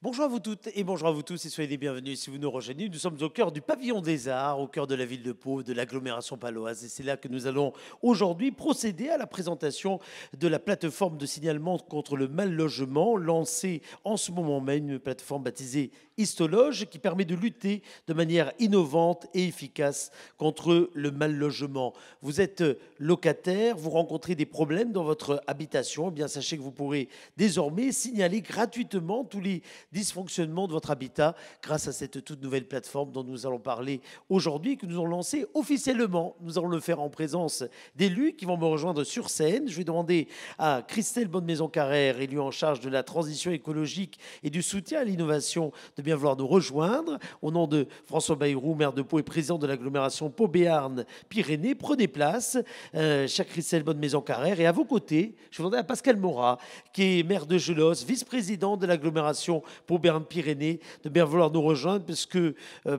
Bonjour à vous toutes et bonjour à vous tous et soyez les bienvenus si vous nous rejoignez. Nous sommes au cœur du pavillon des Arts, au cœur de la ville de Pau, de l'agglomération paloise. Et c'est là que nous allons aujourd'hui procéder à la présentation de la plateforme de signalement contre le mal logement, lancée en ce moment même, une plateforme baptisée Histologe, qui permet de lutter de manière innovante et efficace contre le mal logement. Vous êtes locataire, vous rencontrez des problèmes dans votre habitation, eh bien sachez que vous pourrez désormais signaler gratuitement tous les dysfonctionnements de votre habitat grâce à cette toute nouvelle plateforme dont nous allons parler aujourd'hui, que nous allons lancer officiellement. Nous allons le faire en présence d'élus qui vont me rejoindre sur scène. Je vais demander à Christelle Bonnemaison-Carrère, élue en charge de la transition écologique et du soutien à l'innovation, de bien vouloir nous rejoindre. Au nom de François Bayrou, maire de Pau et président de l'agglomération Pau-Béarn-Pyrénées, prenez place, chère Christelle Bonnemaison-Carrère. Et à vos côtés, je vais demander à Pascal Morat, qui est maire de Gelos, vice-président de l'agglomération Pau-Béarn-Pyrénées, de bien vouloir nous rejoindre, parce que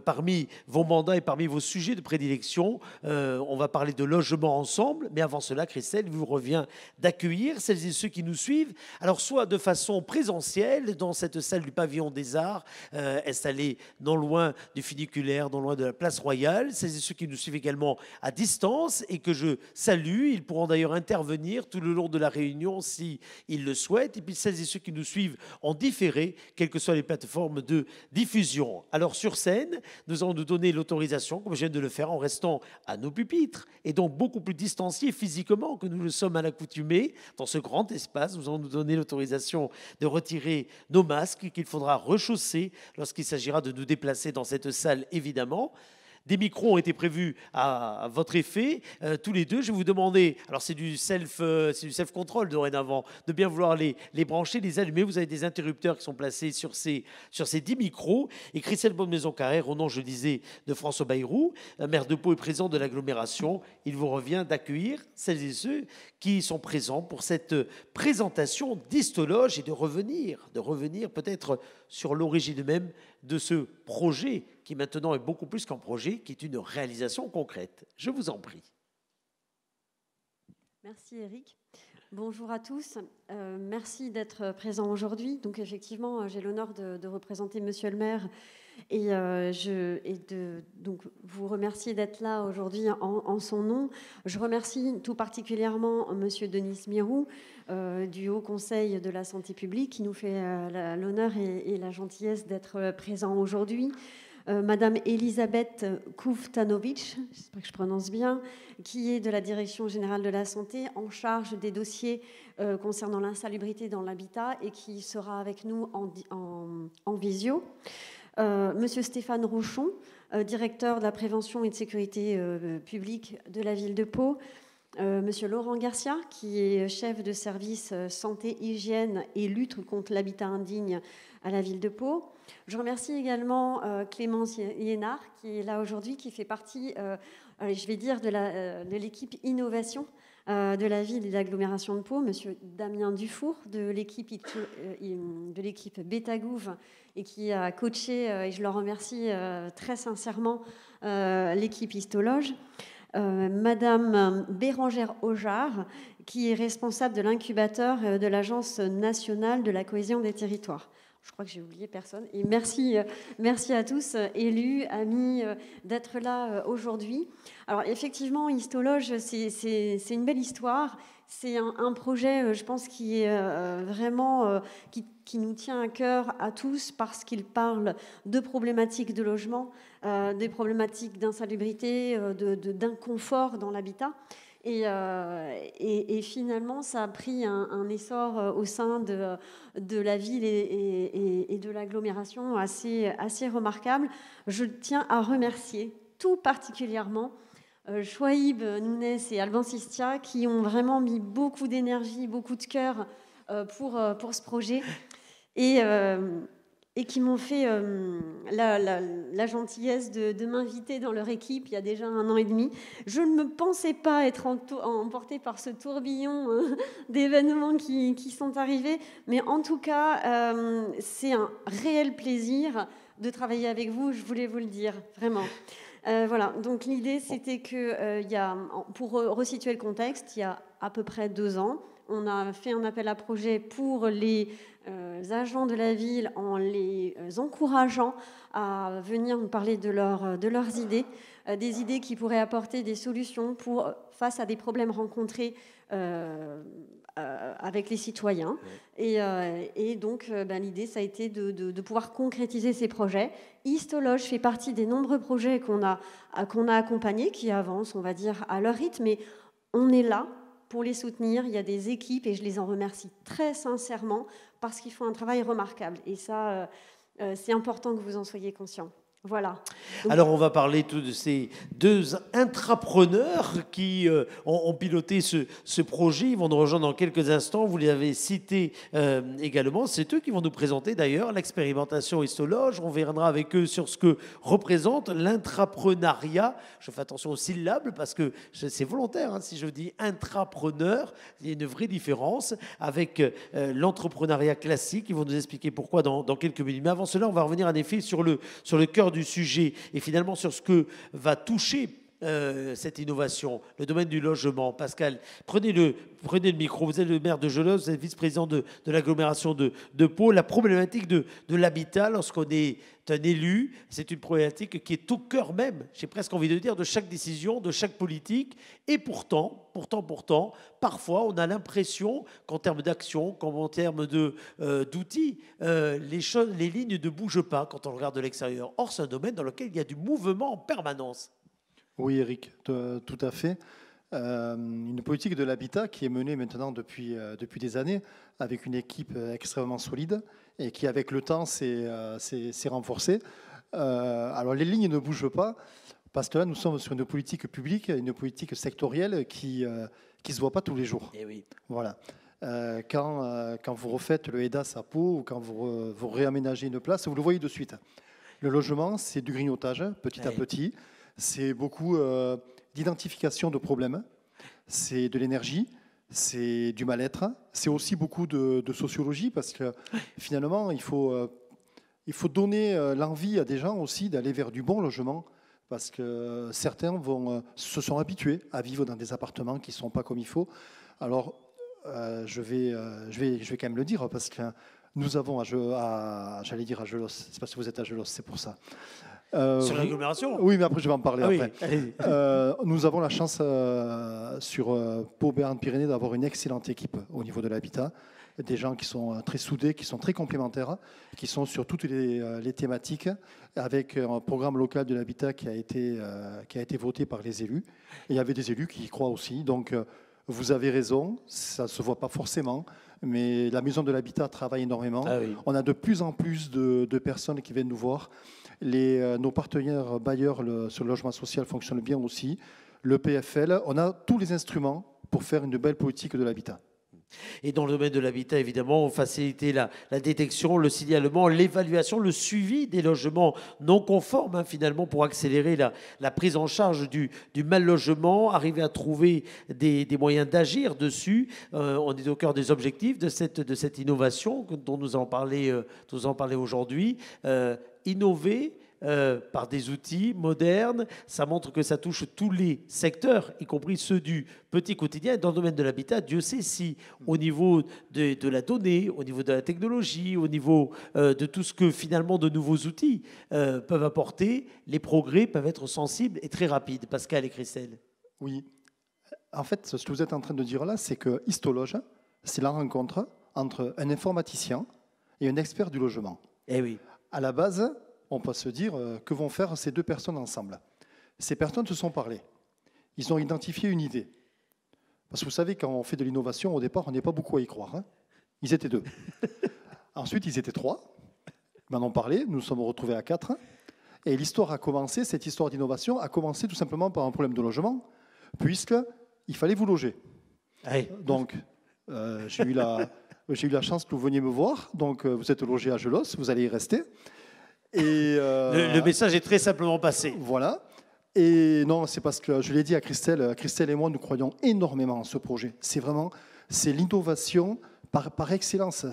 parmi vos mandats et parmi vos sujets de prédilection, on va parler de logement ensemble. Mais avant cela, Christelle, il vous revient d'accueillir celles et ceux qui nous suivent, alors soit de façon présentielle dans cette salle du pavillon des Arts, installée non loin du funiculaire, non loin de la place Royale, celles et ceux qui nous suivent également à distance et que je salue. Ils pourront d'ailleurs intervenir tout le long de la réunion si ils le souhaitent. Et puis celles et ceux qui nous suivent en différé, quelles que soient les plateformes de diffusion. Alors sur scène, nous allons nous donner l'autorisation, comme je viens de le faire, en restant à nos pupitres et donc beaucoup plus distanciés physiquement que nous le sommes à l'accoutumée. Dans ce grand espace, nous allons nous donner l'autorisation de retirer nos masques qu'il faudra rechausser lorsqu'il s'agira de nous déplacer dans cette salle, évidemment. Des micros ont été prévus à votre effet, tous les deux. Je vais vous demander, alors c'est du self-control dorénavant, de bien vouloir les brancher, les allumer. Vous avez des interrupteurs qui sont placés sur ces 10 micros. Et Christelle Bonnemaison-Carrère, au nom, je le disais, de François Bayrou, maire de Pau et président de l'agglomération, il vous revient d'accueillir celles et ceux qui sont présents pour cette présentation d'Histologe et de revenir peut-être sur l'origine même de ce projet qui maintenant est beaucoup plus qu'un projet, qui est une réalisation concrète. Je vous en prie. Merci Eric. Bonjour à tous. Merci d'être présents aujourd'hui. Donc effectivement, j'ai l'honneur de représenter Monsieur le maire et donc vous remercier d'être là aujourd'hui en son nom. Je remercie tout particulièrement Monsieur Denis Mirou du Haut Conseil de la Santé publique qui nous fait l'honneur et la gentillesse d'être présent aujourd'hui. Madame Elisabeth Kouvtanovic, j'espère que je prononce bien, qui est de la Direction générale de la santé en charge des dossiers concernant l'insalubrité dans l'habitat et qui sera avec nous en visio. Monsieur Stéphane Rochon, directeur de la prévention et de sécurité publique de la ville de Pau. Monsieur Laurent Garcia, qui est chef de service santé, hygiène et lutte contre l'habitat indigne à la ville de Pau. Je remercie également Clémence Liénard, qui est là aujourd'hui, qui fait partie, je vais dire, de l'équipe innovation de la ville et de l'agglomération de Pau. Monsieur Damien Dufour, de l'équipe Betagouv, et qui a coaché, et je le remercie très sincèrement, l'équipe Histologe. Madame Bérangère Aujard, qui est responsable de l'incubateur de l'Agence nationale de la cohésion des territoires. Je crois que j'ai oublié personne. Et merci à tous, élus, amis, d'être là aujourd'hui. Alors effectivement, Histologe, c'est une belle histoire. C'est un projet, je pense, qui est vraiment qui nous tient à cœur à tous parce qu'il parle de problématiques de logement, des problématiques d'insalubrité, d'inconfort dans l'habitat. Et finalement, ça a pris un essor au sein de la ville et de l'agglomération assez remarquable. Je tiens à remercier tout particulièrement Chouaïb Nounès et Alban Sistia qui ont vraiment mis beaucoup d'énergie, beaucoup de cœur pour ce projet et qui m'ont fait la gentillesse de m'inviter dans leur équipe il y a déjà 1 an et demi. Je ne me pensais pas être emportée par ce tourbillon d'événements qui sont arrivés, mais en tout cas, c'est un réel plaisir de travailler avec vous, je voulais vous le dire, vraiment. Voilà, donc l'idée c'était que, pour resituer le contexte, il y a à peu près 2 ans, on a fait un appel à projet pour les agents de la ville en les encourageant à venir nous parler de leurs idées, des idées qui pourraient apporter des solutions face à des problèmes rencontrés avec les citoyens. Et donc, l'idée, ça a été de pouvoir concrétiser ces projets. Histologe fait partie des nombreux projets qu'on a accompagnés, qui avancent, on va dire, à leur rythme, mais on est là pour les soutenir. Il y a des équipes, et je les en remercie très sincèrement, parce qu'ils font un travail remarquable. Et ça, c'est important que vous en soyez conscients. Voilà. Donc, alors, on va parler tout de ces deux intrapreneurs qui ont piloté ce projet. Ils vont nous rejoindre dans quelques instants. Vous les avez cités également. C'est eux qui vont nous présenter d'ailleurs l'expérimentation Histologe. On verra avec eux sur ce que représente l'intrapreneuriat. Je fais attention aux syllabes parce que c'est volontaire. Si je dis intrapreneur, il y a une vraie différence avec l'entrepreneuriat classique. Ils vont nous expliquer pourquoi dans quelques minutes. Mais avant cela, on va revenir en effet sur le cœur du sujet et finalement sur ce que va toucher cette innovation, le domaine du logement. Pascal, prenez le micro. Vous êtes le maire de Gelos, vous êtes vice-président de l'agglomération de Pau. La problématique de l'habitat, lorsqu'on est un élu, c'est une problématique qui est au cœur même, j'ai presque envie de dire, de chaque décision, de chaque politique. Et pourtant, parfois, on a l'impression qu'en termes d'action, comme en termes d'outils, les lignes ne bougent pas quand on regarde de l'extérieur. Or, c'est un domaine dans lequel il y a du mouvement en permanence. Oui, Eric, tout à fait. Une politique de l'habitat qui est menée maintenant depuis des années avec une équipe extrêmement solide et qui, avec le temps, s'est renforcée. Alors, les lignes ne bougent pas parce que là, nous sommes sur une politique publique, une politique sectorielle qui ne se voit pas tous les jours. Eh oui. Voilà. Quand vous refaites le EDAS à Pau ou quand vous réaménagez une place, vous le voyez de suite. Le logement, c'est du grignotage petit à petit. C'est beaucoup d'identification de problèmes, c'est de l'énergie, c'est du mal-être, c'est aussi beaucoup de sociologie parce que finalement, il faut donner l'envie à des gens aussi d'aller vers du bon logement parce que certains se sont habitués à vivre dans des appartements qui ne sont pas comme il faut. Alors, je vais quand même le dire parce que nous avons j'allais dire à Gelos, c'est parce que vous êtes à Gelos, c'est pour ça. Sur l'agglomération ? Oui, mais après, je vais en parler après. Oui. Nous avons la chance sur Pau Béarn-Pyrénées d'avoir une excellente équipe au niveau de l'habitat. Des gens qui sont très soudés, qui sont très complémentaires, qui sont sur toutes les thématiques, avec un programme local de l'habitat qui a été voté par les élus. Et il y avait des élus qui y croient aussi. Donc, vous avez raison, ça ne se voit pas forcément, mais la Maison de l'Habitat travaille énormément. Ah oui. On a de plus en plus de personnes qui viennent nous voir. Nos partenaires bailleurs sur le logement social fonctionnent bien aussi. Le PFL, on a tous les instruments pour faire une belle politique de l'habitat. Et dans le domaine de l'habitat, évidemment, faciliter la détection, le signalement, l'évaluation, le suivi des logements non conformes, finalement, pour accélérer la prise en charge du mal logement, arriver à trouver des moyens d'agir dessus. On est au cœur des objectifs de cette innovation dont nous allons parler aujourd'hui. Innover par des outils modernes, ça montre que ça touche tous les secteurs, y compris ceux du petit quotidien. Et dans le domaine de l'habitat, Dieu sait si au niveau de la donnée, au niveau de la technologie, au niveau de tout ce que finalement de nouveaux outils peuvent apporter, les progrès peuvent être sensibles et très rapides. Pascal et Christelle. Oui. En fait, ce que vous êtes en train de dire là, c'est que Histologe, c'est la rencontre entre un informaticien et un expert du logement. Eh oui. À la base, on peut se dire que vont faire ces deux personnes ensemble. Ces personnes se sont parlé. Ils ont identifié une idée. Parce que vous savez, quand on fait de l'innovation, au départ, on n'est pas beaucoup à y croire. Ils étaient 2. Ensuite, ils étaient 3. Ils m'en ont parlé. Nous nous sommes retrouvés à 4. Et l'histoire a commencé, cette histoire d'innovation a commencé tout simplement par un problème de logement, puisqu'il fallait vous loger. Oui. Donc, j'ai eu la chance que vous veniez me voir. Donc, vous êtes logé à Gelos, vous allez y rester. Et le message est très simplement passé. Voilà. Et non, c'est parce que je l'ai dit à Christelle. Christelle et moi, nous croyons énormément en ce projet. C'est l'innovation par excellence.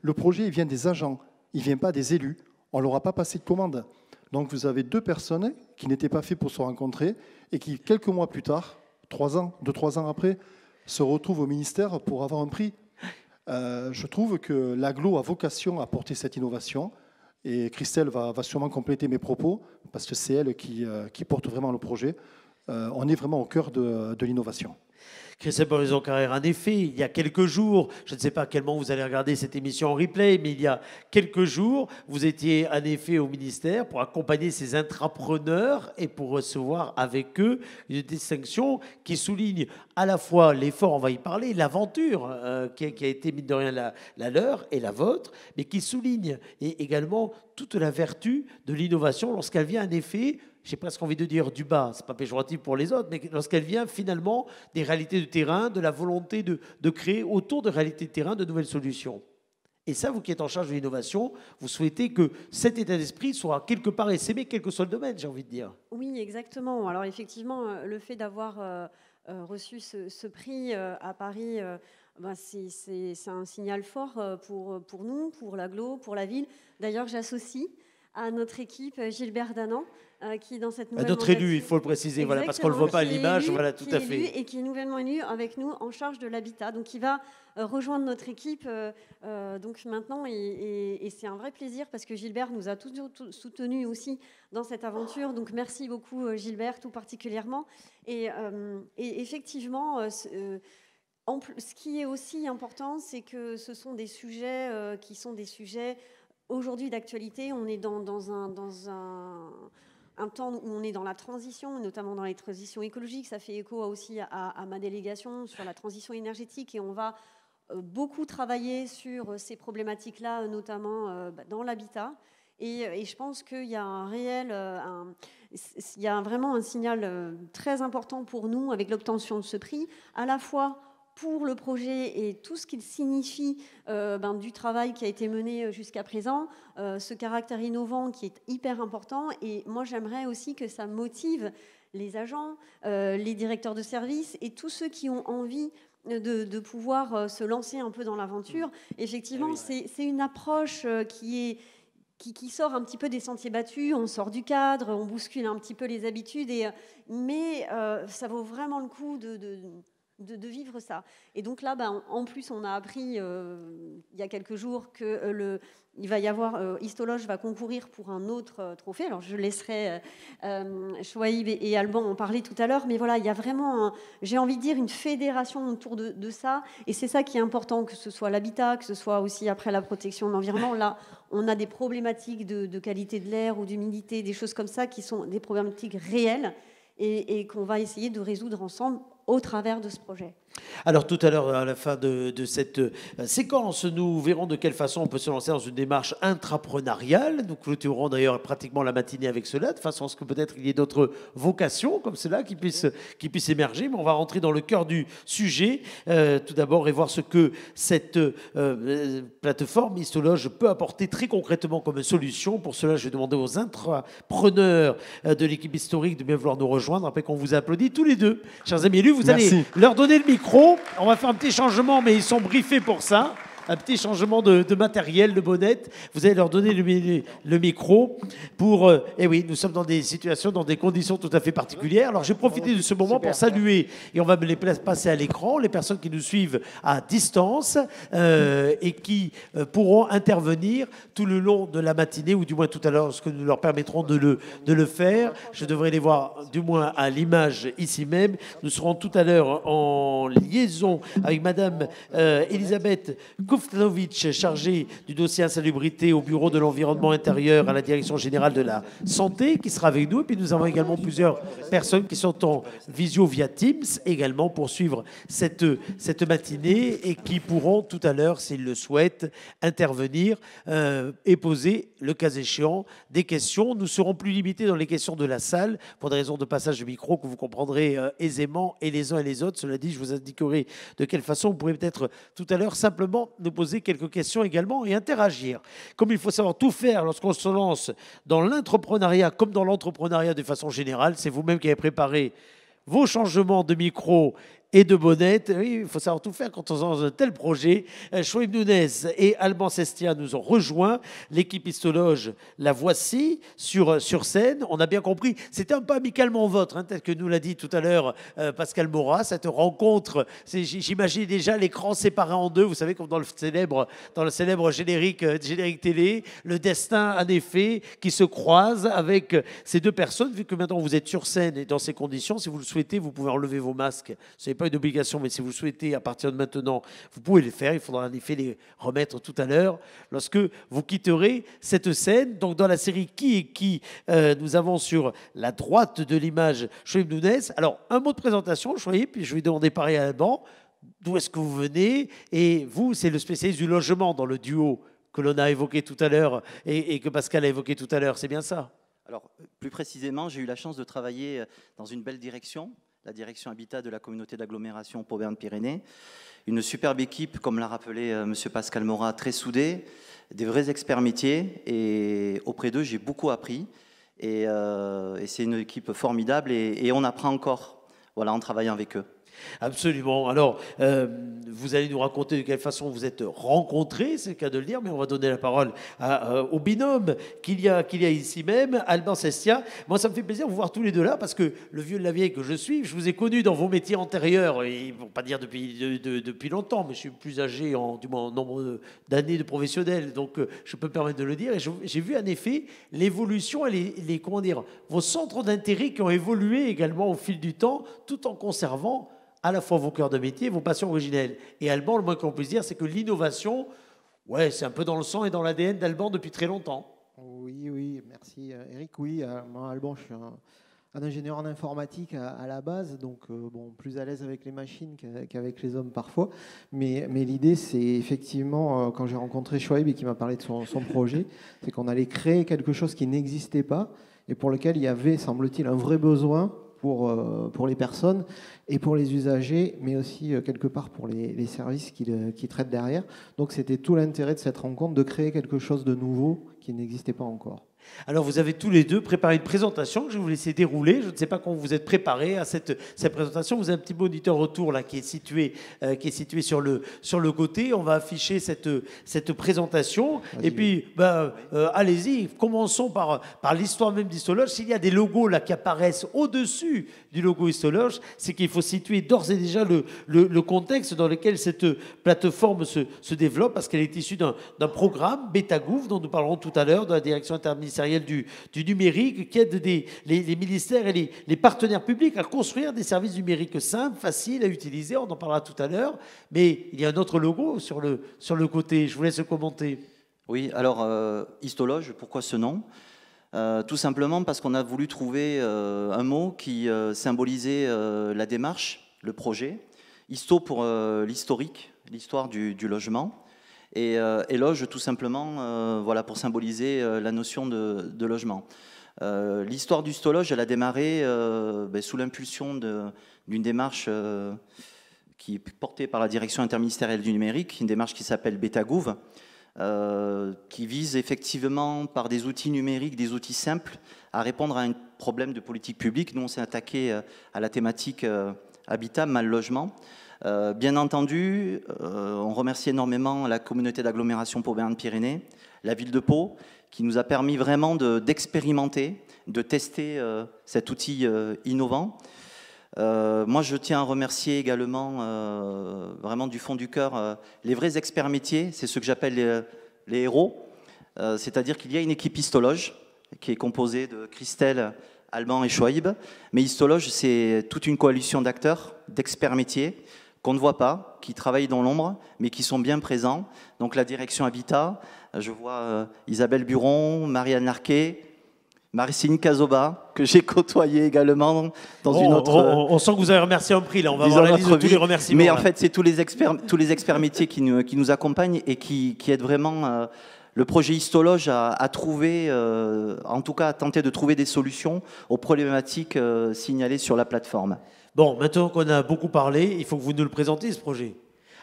Le projet, il vient des agents, il ne vient pas des élus. On ne leur a pas passé de commande. Donc vous avez 2 personnes qui n'étaient pas faites pour se rencontrer et qui, quelques mois plus tard, 3 ans après, se retrouve au ministère pour avoir un prix. Je trouve que l'aglo a vocation à porter cette innovation. Et Christelle va sûrement compléter mes propos, parce que c'est elle qui porte vraiment le projet. On est vraiment au cœur de l'innovation. Christelle Borizon-Carrère, en effet, il y a quelques jours, je ne sais pas à quel moment vous allez regarder cette émission en replay, mais il y a quelques jours, vous étiez en effet au ministère pour accompagner ces intrapreneurs et pour recevoir avec eux une distinction qui souligne à la fois l'effort, on va y parler, l'aventure qui a été, mine de rien, la leur et la vôtre, mais qui souligne également toute la vertu de l'innovation lorsqu'elle vient en effet, j'ai presque envie de dire du bas, c'est pas péjoratif pour les autres, mais lorsqu'elle vient finalement des réalités de terrain, de la volonté de créer autour de réalités de terrain de nouvelles solutions. Et ça, vous qui êtes en charge de l'innovation, vous souhaitez que cet état d'esprit soit quelque part essaimé, quel que soit le domaine, j'ai envie de dire. Oui, exactement. Alors effectivement, le fait d'avoir reçu ce prix à Paris, c'est un signal fort pour nous, pour l'agglo, pour la ville. D'ailleurs, j'associe à notre équipe Gilbert Danan, qui dans cette nouvelle notre élu, il faut le préciser, voilà, parce qu'on ne le voit pas à l'image, voilà, tout à fait. Et qui est nouvellement élu avec nous en charge de l'habitat. Donc il va rejoindre notre équipe donc maintenant, et c'est un vrai plaisir parce que Gilbert nous a toujours soutenus aussi dans cette aventure. Donc merci beaucoup Gilbert, tout particulièrement. Et effectivement, ce qui est aussi important, c'est que ce sont des sujets qui sont des sujets aujourd'hui d'actualité. On est dans un temps où on est dans la transition, notamment dans les transitions écologiques. Ça fait écho aussi à ma délégation sur la transition énergétique et on va beaucoup travailler sur ces problématiques-là, notamment dans l'habitat. Et je pense qu'il y a il y a vraiment un signal très important pour nous avec l'obtention de ce prix, à la fois pour le projet et tout ce qu'il signifie du travail qui a été mené jusqu'à présent, ce caractère innovant qui est hyper important. Et moi, j'aimerais aussi que ça motive les agents, les directeurs de service et tous ceux qui ont envie de pouvoir se lancer un peu dans l'aventure. Effectivement, c'est une approche qui sort un petit peu des sentiers battus, on sort du cadre, on bouscule un petit peu les habitudes, mais ça vaut vraiment le coup de vivre ça. Et donc là, en plus, on a appris il y a quelques jours que il va y avoir Histologe va concourir pour un autre trophée. Alors je laisserai Chouaïb et Alban en parler tout à l'heure, mais voilà, il y a vraiment, j'ai envie de dire, une fédération autour de ça, et c'est ça qui est important, que ce soit l'habitat, que ce soit aussi après la protection de l'environnement. Là, on a des problématiques de qualité de l'air ou d'humidité, des choses comme ça qui sont des problématiques réelles et qu'on va essayer de résoudre ensemble au travers de ce projet. Alors tout à l'heure, à la fin de cette séquence, nous verrons de quelle façon on peut se lancer dans une démarche intrapreneuriale. Nous clôturerons d'ailleurs pratiquement la matinée avec cela, de façon à ce que peut-être il y ait d'autres vocations comme cela qui puissent émerger. Mais on va rentrer dans le cœur du sujet tout d'abord et voir ce que cette plateforme Histologe peut apporter très concrètement comme solution. Pour cela, je vais demander aux intrapreneurs de l'équipe historique de bien vouloir nous rejoindre après qu'on vous a applaudi tous les deux. Chers amis élus, vous allez leur donner le micro. On va faire un petit changement, mais ils sont briefés pour ça. Un petit changement de matériel, de bonnette. Vous allez leur donner le micro pour... et oui, nous sommes dans des situations, dans des conditions tout à fait particulières. Alors, j'ai profité de ce moment pour saluer, et on va me les passer à l'écran, les personnes qui nous suivent à distance et qui pourront intervenir tout le long de la matinée, ou du moins tout à l'heure, ce que nous leur permettrons de le faire. Je devrais les voir, du moins à l'image ici même. Nous serons tout à l'heure en liaison avec Madame Elisabeth Kouflanovic, chargée du dossier insalubrité au bureau de l'environnement intérieur à la direction générale de la santé, qui sera avec nous. Et puis nous avons également plusieurs personnes qui sont en visio via Teams également pour suivre cette matinée et qui pourront tout à l'heure, s'ils le souhaitent, intervenir et poser, le cas échéant, des questions. Nous serons plus limités dans les questions de la salle pour des raisons de passage de micro que vous comprendrez aisément, et les uns et les autres. Cela dit, je vous indiquerai de quelle façon vous pourrez peut-être tout à l'heure simplement nous poser quelques questions également et interagir. Comme il faut savoir tout faire lorsqu'on se lance dans l'intrapreneuriat comme dans l'entrepreneuriat de façon générale, c'est vous-même qui avez préparé vos changements de micro et de bonnettes. Oui, il faut savoir tout faire quand on lance un tel projet. Chouaib Nounez et Alban Sestia nous ont rejoints. L'équipe histologe, la voici sur scène. On a bien compris, c'était un peu amicalement vôtre, hein, tel que nous l'a dit tout à l'heure Pascal Morat. Cette rencontre, j'imagine déjà l'écran séparé en deux. Vous savez, comme dans le célèbre générique télé, le destin en effet qui se croise avec ces deux personnes. Vu que maintenant vous êtes sur scène et dans ces conditions, si vous le souhaitez, vous pouvez enlever vos masques. Ce n'est pas une obligation, mais si vous le souhaitez, à partir de maintenant, vous pouvez le faire. Il faudra en effet les remettre tout à l'heure lorsque vous quitterez cette scène. Donc dans la série Qui est qui, nous avons sur la droite de l'image Chouaib Nounez. Alors un mot de présentation, Chouaib, puis je vais demander pareil à Alban. D'où est-ce que vous venez? Et vous, c'est le spécialiste du logement dans le duo que l'on a évoqué tout à l'heure et que Pascal a évoqué tout à l'heure. C'est bien ça? Alors, plus précisément, j'ai eu la chance de travailler dans une belle direction, la direction Habitat de la communauté d'agglomération Pau-Béarn-Pyrénées. Une superbe équipe, comme l'a rappelé M. Pascal Morat, très soudée, des vrais experts métiers. Et auprès d'eux, j'ai beaucoup appris. Et c'est une équipe formidable et on apprend encore, voilà, en travaillant avec eux. Absolument. Alors, vous allez nous raconter de quelle façon vous êtes rencontrés, c'est le cas de le dire, mais on va donner la parole au binôme qu'il y a ici même, Alban Sestia. Moi, ça me fait plaisir de vous voir tous les deux là, parce que le vieux de la vieille que je suis, je vous ai connu dans vos métiers antérieurs, et pour pas dire depuis longtemps, mais je suis plus âgé du moins en nombre d'années de professionnel, donc je peux me permettre de le dire. Et j'ai vu en effet l'évolution et comment dire, vos centres d'intérêt qui ont évolué également au fil du temps, tout en conservant à la fois vos cœurs de métier et vos passions originelles. Et Alban, le moins qu'on puisse dire, c'est que l'innovation, ouais, c'est un peu dans le sang et dans l'ADN d'Alban depuis très longtemps. Oui, merci Eric. Oui, moi, Alban, je suis un ingénieur en informatique à la base, donc bon, plus à l'aise avec les machines qu'avec les hommes parfois. Mais l'idée, c'est effectivement, quand j'ai rencontré Chouaib et qui m'a parlé de son projet, c'est qu'on allait créer quelque chose qui n'existait pas et pour lequel il y avait, semble-t-il, un vrai besoin pour les personnes et pour les usagers, mais aussi quelque part pour les services qui traitent derrière. Donc c'était tout l'intérêt de cette rencontre, de créer quelque chose de nouveau qui n'existait pas encore. Alors, vous avez tous les deux préparé une présentation que je vais vous laisser dérouler. Je ne sais pas comment vous êtes préparés à cette présentation. Vous avez un petit moniteur autour là, qui est situé sur le côté. On va afficher cette présentation. Et puis, allez-y, commençons par l'histoire même d'Histologe. S'il y a des logos là, qui apparaissent au-dessus du logo Histologe, c'est qu'il faut situer d'ores et déjà le contexte dans lequel cette plateforme se développe, parce qu'elle est issue d'un programme, Betagouv, dont nous parlerons tout à l'heure, de la direction interministérielle du numérique, qui aide les ministères et les partenaires publics à construire des services numériques simples, faciles à utiliser. On en parlera tout à l'heure. Mais il y a un autre logo sur le côté. Je vous laisse commenter. Oui, alors, Histologe, pourquoi ce nom? Tout simplement parce qu'on a voulu trouver un mot qui symbolisait la démarche, le projet. Histo pour l'historique, l'histoire du logement. Et loge, tout simplement, voilà, pour symboliser la notion de logement. L'histoire du Histologe, elle a démarré sous l'impulsion d'une démarche qui est portée par la direction interministérielle du numérique, une démarche qui s'appelle Betagouv, qui vise effectivement par des outils numériques, des outils simples, à répondre à un problème de politique publique. Nous, on s'est attaqué à la thématique habitat, mal logement. Bien entendu, on remercie énormément la communauté d'agglomération Pau-Béarn-Pyrénées, la ville de Pau, qui nous a permis vraiment d'expérimenter, de tester cet outil innovant. Moi, je tiens à remercier également, vraiment du fond du cœur, les vrais experts métiers, c'est ce que j'appelle les héros. C'est-à-dire qu'il y a une équipe histologe qui est composée de Christelle, Alban et Chouaib. Mais histologe, c'est toute une coalition d'acteurs, d'experts métiers, qu'on ne voit pas, qui travaillent dans l'ombre, mais qui sont bien présents. Donc la direction Habitat, je vois Isabelle Buron, Marianne Larquet, Maricine Cazoba, que j'ai côtoyé également dans une autre... On sent que vous avez remercié un prix, là. On va voir la liste de tous les remerciements. Mais là. En fait, c'est tous les experts métiers qui nous accompagnent et qui aident vraiment le projet Histologe à trouver, en tout cas à tenter de trouver des solutions aux problématiques signalées sur la plateforme. Bon, maintenant qu'on a beaucoup parlé, il faut que vous nous le présentiez, ce projet.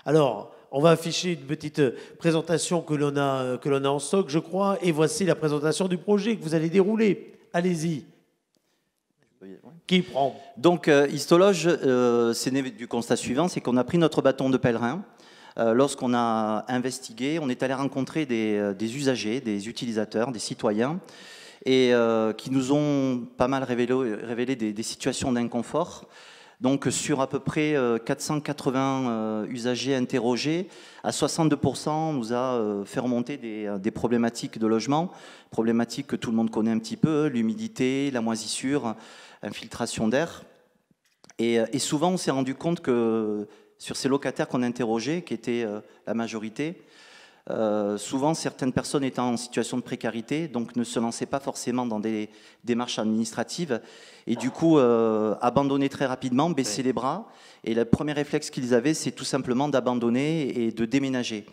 Alors, on va afficher une petite présentation que l'on a en stock, je crois, et voici la présentation du projet que vous allez dérouler. Allez-y. Qui prend? Donc, Histologe, c'est né du constat suivant, c'est qu'on a pris notre bâton de pèlerin. Lorsqu'on a investigué, on est allé rencontrer des usagers, des utilisateurs, des citoyens, et qui nous ont pas mal révélé des situations d'inconfort. Donc, sur à peu près 480 usagers interrogés, à 62%, on nous a fait remonter des problématiques de logement, problématiques que tout le monde connaît un petit peu, l'humidité, la moisissure, infiltration d'air. Et souvent, on s'est rendu compte que sur ces locataires qu'on a interrogés, qui étaient la majorité, souvent certaines personnes étaient en situation de précarité, donc ne se lançaient pas forcément dans des démarches administratives, et du coup abandonnaient très rapidement, baissaient les bras, et le premier réflexe qu'ils avaient, c'est tout simplement d'abandonner et de déménager.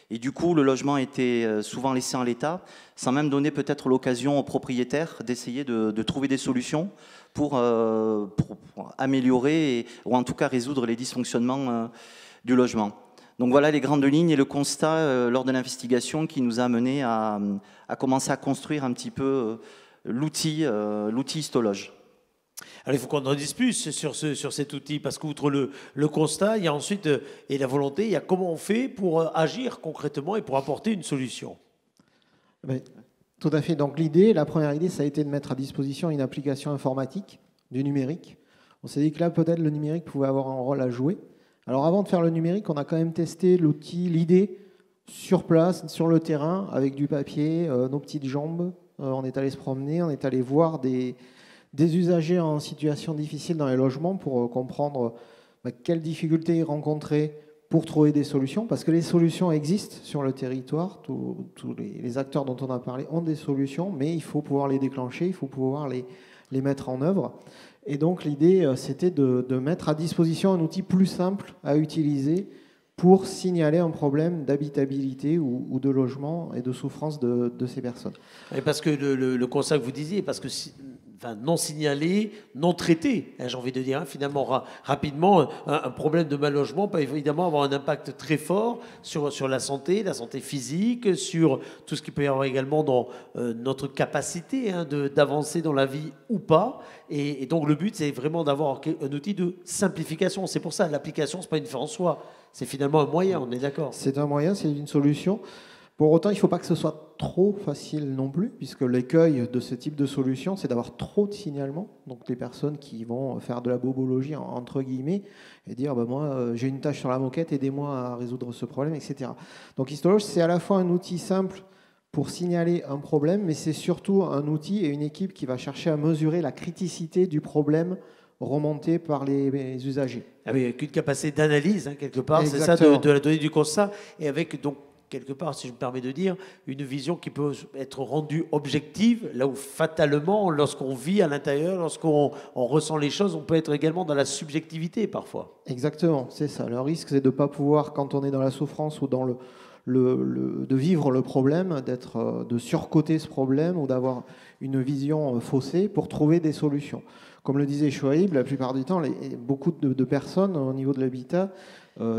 Et du coup, le logement était souvent laissé en l'état, sans même donner peut-être l'occasion aux propriétaires d'essayer de trouver des solutions pour améliorer ou en tout cas résoudre les dysfonctionnements du logement. Donc voilà les grandes lignes et le constat lors de l'investigation qui nous a amené à commencer à construire un petit peu l'outil Histologe. Alors il faut qu'on en dise plus sur cet outil, parce qu'outre le constat, il y a ensuite, et la volonté, il y a comment on fait pour agir concrètement et pour apporter une solution. Tout à fait. Donc la première idée, ça a été de mettre à disposition une application informatique du numérique. On s'est dit que là, peut-être le numérique pouvait avoir un rôle à jouer. Alors avant de faire le numérique, on a quand même testé l'idée sur place, sur le terrain, avec du papier, nos petites jambes. On est allé se promener, on est allé voir des usagers en situation difficile dans les logements pour comprendre quelles difficultés ils rencontraient pour trouver des solutions, parce que les solutions existent sur le territoire. Tous les acteurs dont on a parlé ont des solutions, mais il faut pouvoir les déclencher, il faut pouvoir les mettre en œuvre. Et donc l'idée, c'était de mettre à disposition un outil plus simple à utiliser pour signaler un problème d'habitabilité ou de logement et de souffrance de ces personnes. Et parce que le constat que vous disiez, parce que non signalé, non traité, j'ai envie de dire, finalement, rapidement, un problème de mal logement peut évidemment avoir un impact très fort sur la santé physique, sur tout ce qui peut y avoir également dans notre capacité d'avancer dans la vie ou pas. Et donc le but, c'est vraiment d'avoir un outil de simplification. C'est pour ça, l'application, ce n'est pas une fin en soi. C'est finalement un moyen, on est d'accord. C'est un moyen, c'est une solution. Pour autant, il ne faut pas que ce soit trop facile non plus, puisque l'écueil de ce type de solution, c'est d'avoir trop de signalements. Donc des personnes qui vont faire de la bobologie, entre guillemets, et dire moi, j'ai une tâche sur la moquette, aidez-moi à résoudre ce problème, etc. Donc Histologe, c'est à la fois un outil simple pour signaler un problème, mais c'est surtout un outil et une équipe qui va chercher à mesurer la criticité du problème remonté par les usagers. Avec une capacité d'analyse, quelque part, Exactement. c'est ça, de la donnée du constat, et avec donc quelque part, si je me permets de dire, une vision qui peut être rendue objective, là où fatalement, lorsqu'on vit à l'intérieur, lorsqu'on ressent les choses, on peut être également dans la subjectivité parfois. Exactement, c'est ça. Le risque, c'est de ne pas pouvoir, quand on est dans la souffrance ou dans de vivre le problème, de surcoter ce problème ou d'avoir une vision faussée pour trouver des solutions. Comme le disait Chouaib, la plupart du temps, beaucoup de personnes au niveau de l'habitat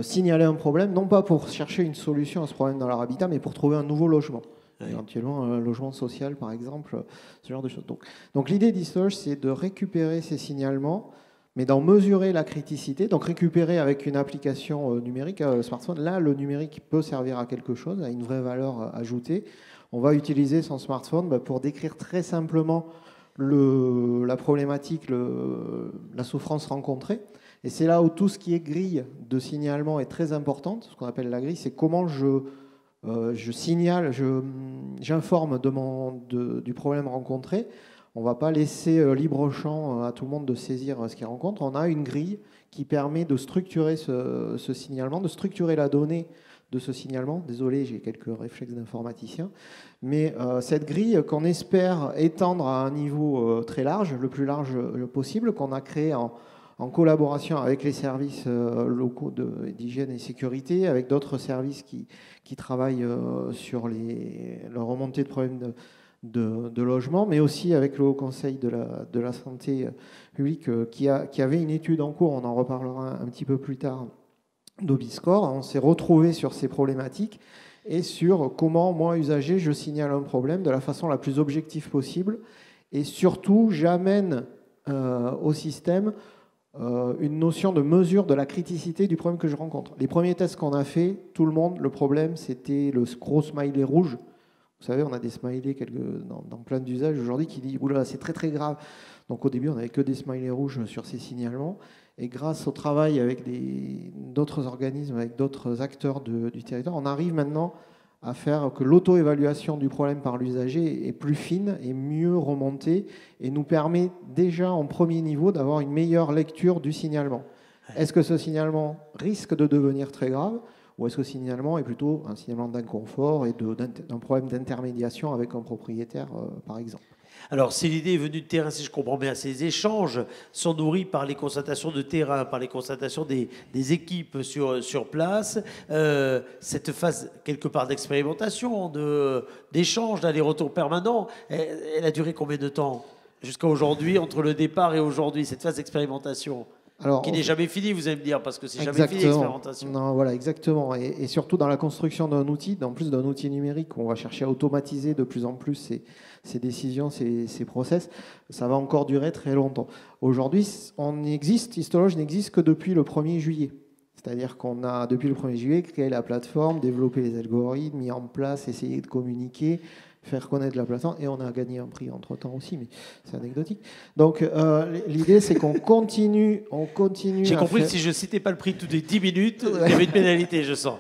signalaient un problème, non pas pour chercher une solution à ce problème dans leur habitat, mais pour trouver un nouveau logement. Oui. Éventuellement un logement social, par exemple, ce genre de choses. Donc l'idée d'Histologe, c'est de récupérer ces signalements, mais d'en mesurer la criticité, donc récupérer avec une application numérique, smartphone. Là, le numérique peut servir à quelque chose, à une vraie valeur ajoutée. On va utiliser son smartphone pour décrire très simplement la problématique, la souffrance rencontrée. Et c'est là où tout ce qui est grille de signalement est très importante. Ce qu'on appelle la grille, c'est comment je signale, j'informe du problème rencontré. On ne va pas laisser libre champ à tout le monde de saisir ce qu'il rencontre. On a une grille qui permet de structurer ce signalement, de structurer la donnée de ce signalement. Désolé, j'ai quelques réflexes d'informaticien. Mais cette grille qu'on espère étendre à un niveau très large, le plus large possible, qu'on a créé en collaboration avec les services locaux d'hygiène et sécurité, avec d'autres services qui travaillent sur la remontée de problèmes de logement, mais aussi avec le Haut Conseil de la santé publique qui avait une étude en cours, on en reparlera un petit peu plus tard, d'Obiscore. On s'est retrouvé sur ces problématiques et sur comment, moi, usager, je signale un problème de la façon la plus objective possible. Et surtout, j'amène au système une notion de mesure de la criticité du problème que je rencontre. Les premiers tests qu'on a fait, tout le monde, le problème, c'était le gros smiley rouge. Vous savez, on a des smileys dans plein d'usages aujourd'hui qui disent « Oula, c'est très très grave ». Donc au début, on n'avait que des smileys rouges sur ces signalements. Et grâce au travail avec d'autres organismes, avec d'autres acteurs du territoire, on arrive maintenant à faire que l'auto-évaluation du problème par l'usager est plus fine et mieux remontée et nous permet déjà en premier niveau d'avoir une meilleure lecture du signalement. Est-ce que ce signalement risque de devenir très grave ou est-ce que ce signalement est plutôt un signalement d'inconfort et d'un problème d'intermédiation avec un propriétaire, par exemple? Alors, si l'idée est venue de terrain, si je comprends bien, ces échanges sont nourris par les constatations de terrain, par les constatations des équipes sur place. Cette phase, quelque part, d'expérimentation, d'échange, d'aller-retour permanent, elle a duré combien de temps jusqu'à aujourd'hui, entre le départ et aujourd'hui, cette phase d'expérimentation qui n'est jamais finie, vous allez me dire, parce que c'est jamais fini l'expérimentation. Non, voilà, exactement. Et surtout dans la construction d'un outil, en plus d'un outil numérique, on va chercher à automatiser de plus en plus ces décisions, ces process, ça va encore durer très longtemps. Aujourd'hui, Histologe n'existe que depuis le 1er juillet. C'est-à-dire qu'on a, depuis le 1er juillet, créé la plateforme, développé les algorithmes, mis en place, essayé de communiquer, faire connaître la plateforme, et on a gagné un prix entre-temps aussi, mais c'est anecdotique. Donc l'idée, c'est qu'on continue. J'ai compris que si je ne citais pas le prix toutes les 10 minutes, il y avait une pénalité, je sens.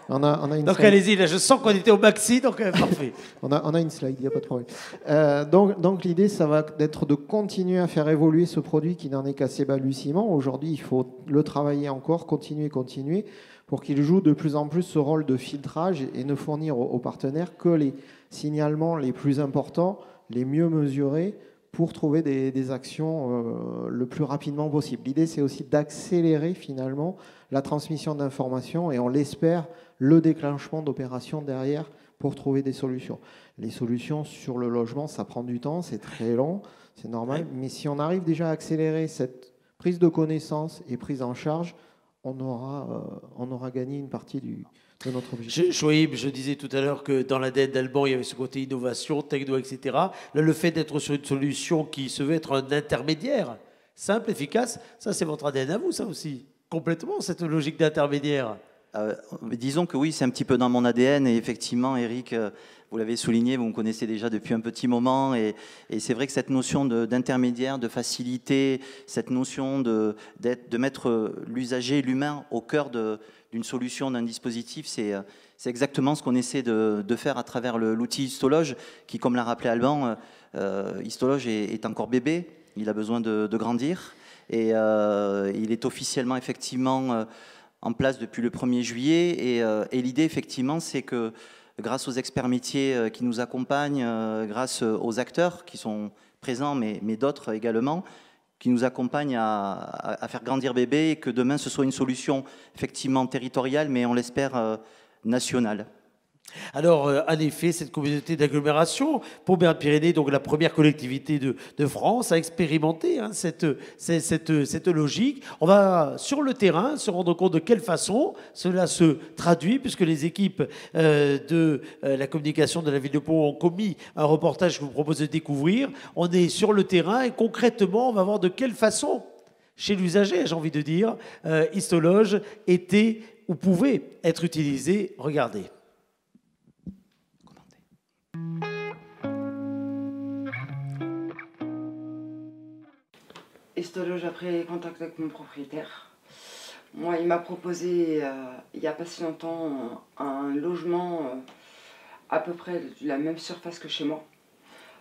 On a une donc allez-y, là je sens qu'on était au maxi, donc parfait. On a une slide, il n'y a pas de problème. Donc l'idée, ça va être de continuer à faire évoluer ce produit qui n'en est qu'à ses balbutiements. Aujourd'hui, il faut le travailler encore, continuer, pour qu'il joue de plus en plus ce rôle de filtrage et ne fournir aux partenaires que les signalements les plus importants, les mieux mesurés, pour trouver des actions le plus rapidement possible. L'idée, c'est aussi d'accélérer finalement la transmission d'informations et on l'espère, le déclenchement d'opérations derrière pour trouver des solutions. Les solutions sur le logement, ça prend du temps, c'est très long, c'est normal, mais si on arrive déjà à accélérer cette prise de connaissance et prise en charge, on aura gagné une partie de notre objectif. Chouaib, je disais tout à l'heure que dans l'ADN d'Alban, il y avait ce côté innovation, techno, etc. Là, le fait d'être sur une solution qui se veut être un intermédiaire, simple, efficace, ça c'est votre ADN à vous, ça aussi, complètement, cette logique d'intermédiaire. Disons que oui, c'est un petit peu dans mon ADN, et effectivement, Eric, vous l'avez souligné, vous me connaissez déjà depuis un petit moment, et c'est vrai que cette notion d'intermédiaire, de facilité, cette notion de mettre l'usager, l'humain au cœur d'une solution, d'un dispositif, c'est exactement ce qu'on essaie de faire à travers l'outil Histologe, qui, comme l'a rappelé Alban, Histologe est encore bébé, il a besoin de grandir, et il est officiellement, effectivement, en place depuis le 1er juillet, et l'idée, effectivement, c'est que grâce aux experts métiers qui nous accompagnent, grâce aux acteurs qui sont présents, mais d'autres également, qui nous accompagnent à faire grandir bébé, et que demain ce soit une solution effectivement territoriale, mais on l'espère nationale. Alors, en effet, cette communauté d'agglomération, Pont-Berne-Pyrénées, donc la première collectivité de France, a expérimenté cette logique. On va, sur le terrain, se rendre compte de quelle façon cela se traduit, puisque les équipes de la communication de la ville de Pau ont commis un reportage que je vous propose de découvrir. On est sur le terrain et concrètement, on va voir de quelle façon, chez l'usager, j'ai envie de dire, Histologe était ou pouvait être utilisé. Regardez. Histologe, après contact avec mon propriétaire. Moi, il m'a proposé, il n'y a pas si longtemps, un logement à peu près de la même surface que chez moi.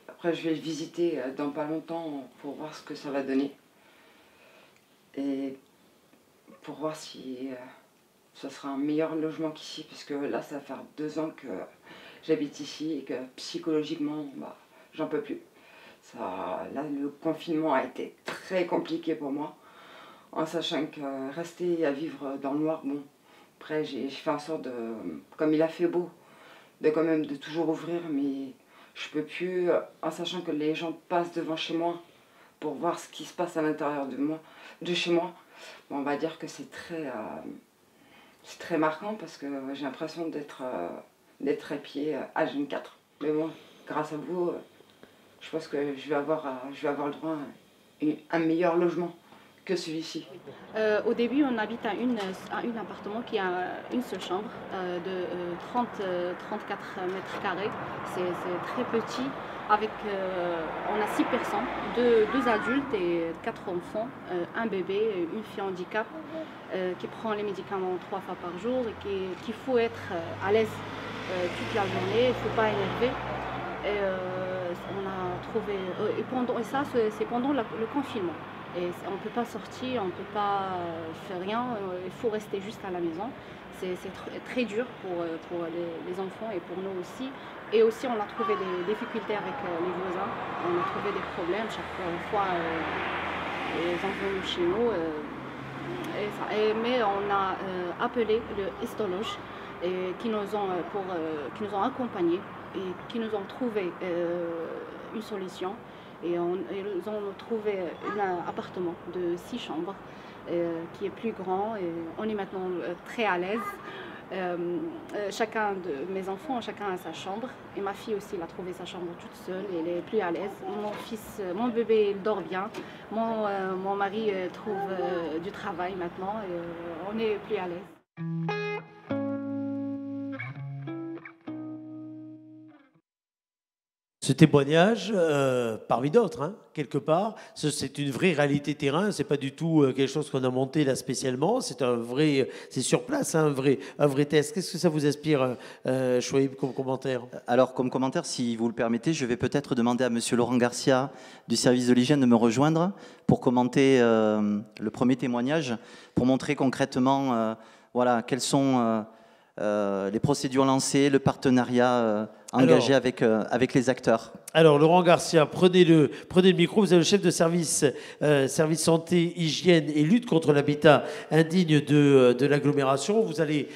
Après, je vais le visiter dans pas longtemps pour voir ce que ça va donner. Et pour voir si ça sera un meilleur logement qu'ici, parce que là, ça va faire 2 ans que j'habite ici et que psychologiquement, j'en peux plus. Là, le confinement a été très compliqué pour moi, en sachant que rester à vivre dans le noir, bon, après j'ai fait en sorte de, comme il a fait beau, de quand même de toujours ouvrir, mais je peux plus, en sachant que les gens passent devant chez moi pour voir ce qui se passe à l'intérieur de chez moi. Bon, on va dire que c'est très marquant parce que j'ai l'impression d'être épié H24. Mais bon, grâce à vous, je pense que je vais avoir le droit un meilleur logement que celui-ci. Au début, on habite à un appartement qui a une seule chambre de 34 mètres carrés. C'est très petit. On a 6 personnes, 2 adultes et 4 enfants, un bébé, une fille handicap qui prend les médicaments 3 fois par jour et qu'il faut être à l'aise toute la journée, il ne faut pas énerver. Et on a trouvé, et ça c'est pendant le confinement. Et on ne peut pas sortir, on ne peut pas faire rien, il faut rester juste à la maison. C'est très dur pour les enfants et pour nous aussi. Et aussi, on a trouvé des difficultés avec les voisins. On a trouvé des problèmes chaque fois les enfants chez nous. Mais on a appelé le histologe qui nous ont accompagnés et qui nous ont trouvé une solution. Et ils ont trouvé un appartement de 6 chambres qui est plus grand. Et on est maintenant très à l'aise. Chacun de mes enfants, chacun a sa chambre. Et ma fille aussi, elle a trouvé sa chambre toute seule. Elle est plus à l'aise. Mon bébé, il dort bien. Mon mari trouve du travail maintenant. Et on est plus à l'aise. Ce témoignage, parmi d'autres, hein, quelque part, c'est une vraie réalité terrain. C'est pas du tout quelque chose qu'on a monté là spécialement. C'est sur place, hein, un vrai test. Qu'est-ce que ça vous inspire, Chouaib, comme commentaire? Alors, comme commentaire, si vous le permettez, je vais peut-être demander à Monsieur Laurent Garcia du service de l'hygiène de me rejoindre pour commenter le premier témoignage, pour montrer concrètement, voilà, quelles sont les procédures lancées, le partenariat engagé avec les acteurs. Alors, Laurent Garcia, prenez le micro. Vous êtes le chef de service santé, hygiène et lutte contre l'habitat indigne de l'agglomération. Vous allez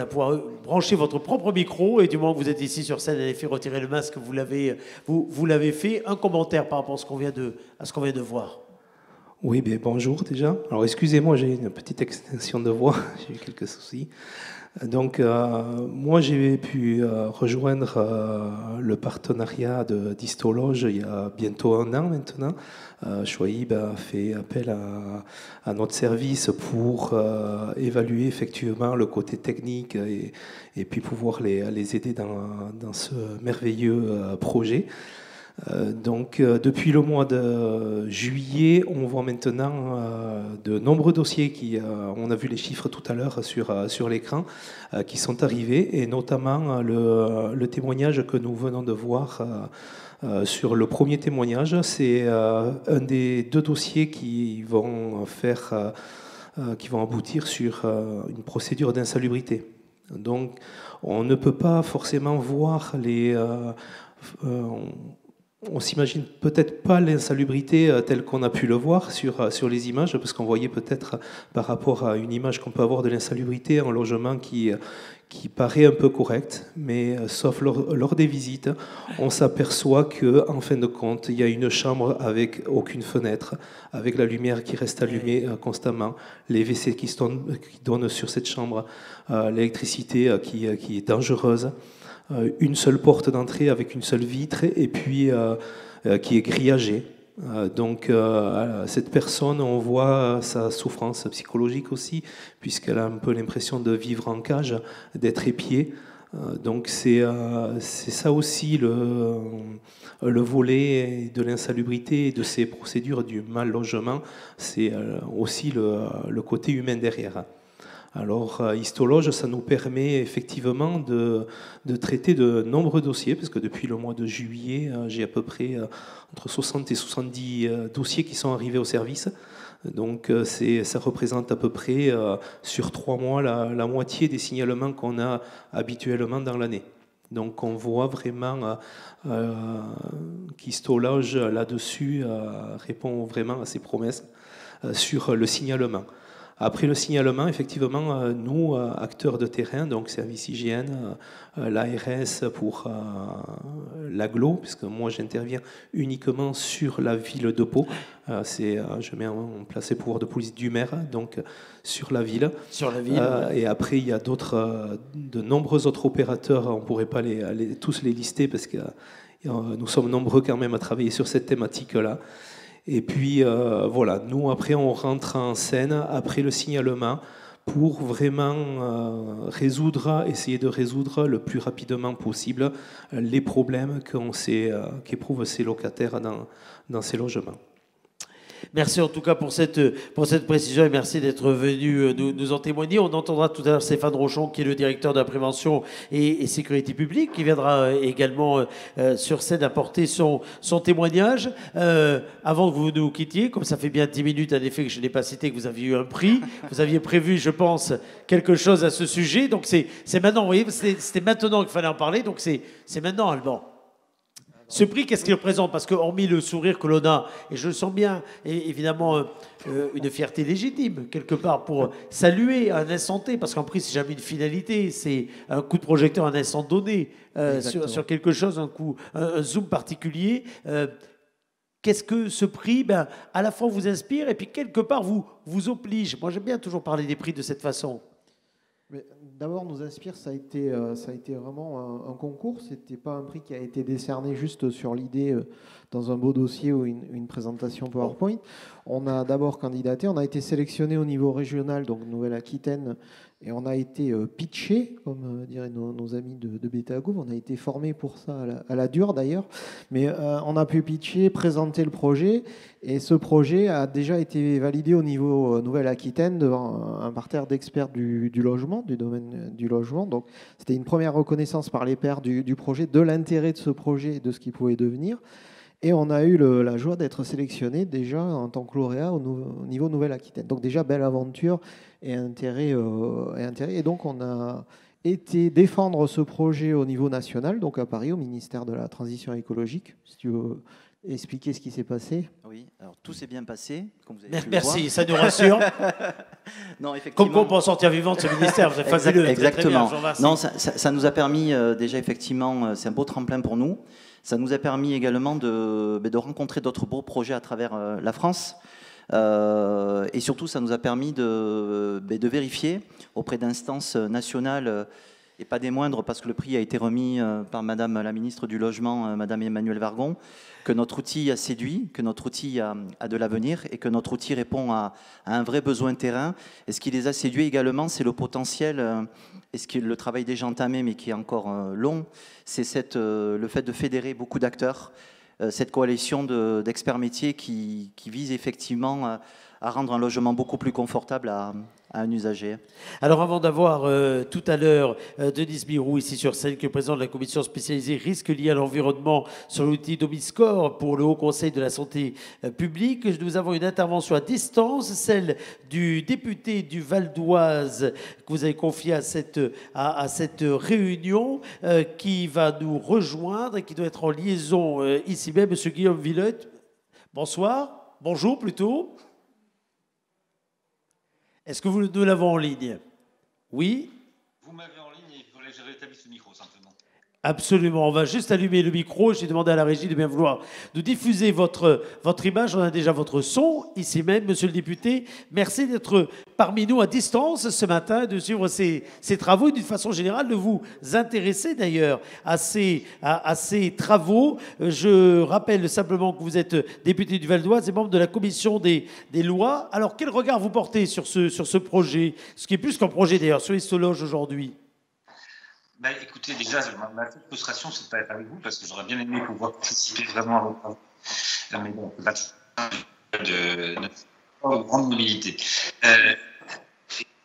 pouvoir brancher votre propre micro et du moment que vous êtes ici sur scène, en effet, retirer le masque, vous l'avez fait. Un commentaire par rapport à ce qu'on vient de voir. Oui, bien, bonjour déjà. Alors excusez-moi, j'ai une petite extension de voix, j'ai eu quelques soucis. Donc moi j'ai pu rejoindre le partenariat d'Histologe il y a bientôt 1 an maintenant. Chouaib a fait appel à notre service pour évaluer effectivement le côté technique et puis pouvoir les aider dans ce merveilleux projet. Donc depuis le mois de juillet, on voit maintenant de nombreux dossiers on a vu les chiffres tout à l'heure sur l'écran, qui sont arrivés, et notamment le témoignage que nous venons de voir sur le premier témoignage. C'est un des 2 dossiers qui vont aboutir sur une procédure d'insalubrité. Donc on ne peut pas forcément voir on s'imagine peut-être pas l'insalubrité telle qu'on a pu le voir sur les images, parce qu'on voyait peut-être par rapport à une image qu'on peut avoir de l'insalubrité un logement qui paraît un peu correct, mais sauf lors des visites, on s'aperçoit qu'en fin de compte, il y a une chambre avec aucune fenêtre, avec la lumière qui reste allumée constamment, les WC qui donnent sur cette chambre, l'électricité qui est dangereuse. Une seule porte d'entrée avec une seule vitre et puis qui est grillagée. Donc cette personne, on voit sa souffrance psychologique aussi, puisqu'elle a un peu l'impression de vivre en cage, d'être épiée. Donc c'est ça aussi le volet de l'insalubrité et de ces procédures du mal logement, c'est aussi le côté humain derrière. Alors, Histologe, ça nous permet effectivement de traiter de nombreux dossiers, parce que depuis le mois de juillet, j'ai à peu près entre 60 et 70 dossiers qui sont arrivés au service. Donc, ça représente à peu près, sur 3 mois, la moitié des signalements qu'on a habituellement dans l'année. Donc, on voit vraiment qu'Histologe, là-dessus, répond vraiment à ses promesses sur le signalement. Après le signalement, effectivement, nous, acteurs de terrain, donc service hygiène, l'ARS pour l'agglo, puisque moi j'interviens uniquement sur la ville de Pau. Je mets en place les pouvoirs de police du maire, donc sur la ville. Sur la ville. Et après, il y a de nombreux autres opérateurs, on ne pourrait pas tous les lister, parce que nous sommes nombreux quand même à travailler sur cette thématique-là. Et puis voilà, nous après on rentre en scène après le signalement pour vraiment essayer de résoudre le plus rapidement possible les problèmes qu'éprouvent ces locataires dans ces logements. Merci en tout cas pour cette précision et merci d'être venu nous en témoigner. On entendra tout à l'heure Stéphane Rochon, qui est le directeur de la prévention et sécurité publique, qui viendra également sur scène apporter son témoignage. Avant que vous nous quittiez, comme ça fait bien 10 minutes en effet que je n'ai pas cité que vous aviez eu un prix, vous aviez prévu, je pense, quelque chose à ce sujet. Donc c'est maintenant, vous voyez, c'était maintenant qu'il fallait en parler, donc c'est maintenant, Alban. Ce prix, qu'est-ce qu'il représente? Parce que, hormis le sourire que l'on a, et je le sens bien, et évidemment une fierté légitime, quelque part, pour saluer un instant T, parce qu'un prix, c'est jamais une finalité, c'est un coup de projecteur à un instant donné sur quelque chose, un zoom particulier. Qu'est-ce que ce prix, à la fois vous inspire, et puis quelque part vous oblige? Moi, j'aime bien toujours parler des prix de cette façon. D'abord, nous inspire, ça a été vraiment un concours. C'était pas un prix qui a été décerné juste sur l'idée dans un beau dossier ou une présentation PowerPoint. On a d'abord candidaté, on a été sélectionné au niveau régional, donc Nouvelle-Aquitaine, et on a été pitché, comme diraient nos amis de Betagouv. On a été formé pour ça à la dure d'ailleurs, mais on a pu pitcher, présenter le projet, et ce projet a déjà été validé au niveau Nouvelle-Aquitaine devant un parterre d'experts du logement, du domaine du logement. Donc c'était une première reconnaissance par les pairs du projet, de l'intérêt de ce projet et de ce qu'il pouvait devenir. Et on a eu la joie d'être sélectionné déjà en tant que lauréat au niveau Nouvelle-Aquitaine. Donc déjà, belle aventure et intérêt. Et donc on a été défendre ce projet au niveau national, donc à Paris, au ministère de la Transition écologique. Si tu veux expliquer ce qui s'est passé. Oui, alors tout s'est bien passé. Comme vous avez pu Merci, le voir. ça nous rassure. Non, effectivement. Comme on peut en sortir vivant de ce ministère, vous êtes fabuleux. Exactement. Très bien, non, ça nous a permis déjà effectivement, c'est un beau tremplin pour nous. Ça nous a permis également de rencontrer d'autres beaux projets à travers la France. Et surtout, ça nous a permis de vérifier auprès d'instances nationales, et pas des moindres, parce que le prix a été remis par Madame la ministre du Logement, Madame Emmanuelle Vargon, que notre outil a séduit, que notre outil a de l'avenir et que notre outil répond à un vrai besoin terrain. Et ce qui les a séduits également, c'est le potentiel, et le travail déjà entamé, mais qui est encore long, c'est le fait de fédérer beaucoup d'acteurs, cette coalition d'experts métiers qui vise effectivement à rendre un logement beaucoup plus confortable à un usager. Alors avant d'avoir tout à l'heure Denis Birou ici sur scène, qui est président de la commission spécialisée risques liés à l'environnement sur l'outil Domiscore pour le Haut Conseil de la santé publique, nous avons une intervention à distance, celle du député du Val d'Oise que vous avez confié à cette réunion qui va nous rejoindre et qui doit être en liaison ici même, M. Guillaume Villette. Bonsoir, bonjour plutôt. Est-ce que nous l'avons en ligne? Oui. Vous m'avez en ligne et il faudrait que je rétablisse le micro simplement. Absolument. On va juste allumer le micro. J'ai demandé à la régie de bien vouloir nous diffuser votre image. On a déjà votre son ici même, monsieur le député. Merci d'être parmi nous à distance ce matin, de suivre ces travaux et d'une façon générale de vous intéresser d'ailleurs à ces travaux. Je rappelle simplement que vous êtes député du Val d'Oise et membre de la commission des lois. Alors, quel regard vous portez sur ce projet, ce qui est plus qu'un projet d'ailleurs, sur l'histologe aujourd'hui? Écoutez, déjà, ma frustration, c'est de pas être avec vous, parce que j'aurais bien aimé pouvoir participer vraiment à vos travaux. Mais bon, de grande mobilité.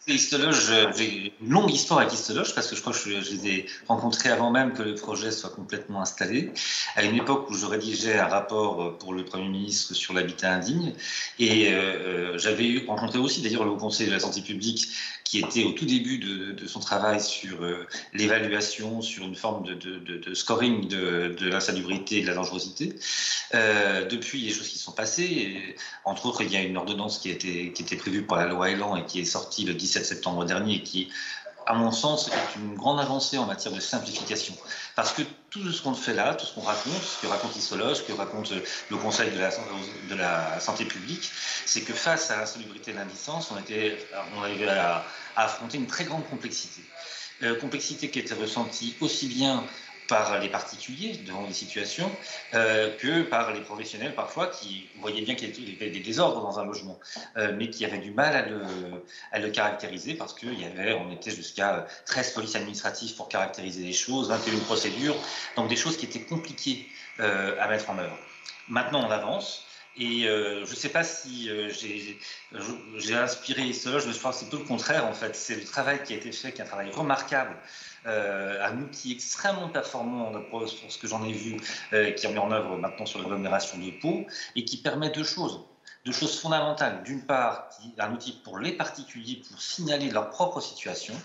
Histologe, j'ai une longue histoire avec Histologe, parce que je crois que je les ai rencontrés avant même que le projet soit complètement installé, à une époque où je rédigeais un rapport pour le Premier ministre sur l'habitat indigne, et j'avais rencontré aussi d'ailleurs le Haut Conseil de la santé publique, qui était au tout début de son travail sur l'évaluation, sur une forme de scoring de l'insalubrité et de la dangerosité. Depuis, il y a des choses qui sont passées. Et, entre autres, il y a une ordonnance qui était prévue par la loi Elan et qui est sortie le 17 septembre dernier et qui, à mon sens, est une grande avancée en matière de simplification. Parce que tout ce qu'on fait là, tout ce qu'on raconte, ce que raconte Histologe, ce que raconte le Conseil de la santé publique, c'est que face à l'insalubrité et l'indécence, on arrivait à affronter une très grande complexité. Complexité qui était ressentie aussi bien par les particuliers devant des situations que par les professionnels parfois qui voyaient bien qu'il y avait des désordres dans un logement, mais qui avaient du mal à le caractériser parce on était jusqu'à 13 polices administratives pour caractériser les choses, 21 procédures, donc des choses qui étaient compliquées à mettre en œuvre. Maintenant, on avance. Et je ne sais pas si j'ai inspiré Histologe, je pense que c'est tout le contraire en fait. C'est le travail qui a été fait, qui est un travail remarquable, un outil extrêmement performant pour ce que j'en ai vu, qui est mis en œuvre maintenant sur l'agglomération de Pau, et qui permet deux choses fondamentales. D'une part, un outil pour les particuliers pour signaler leur propre situation,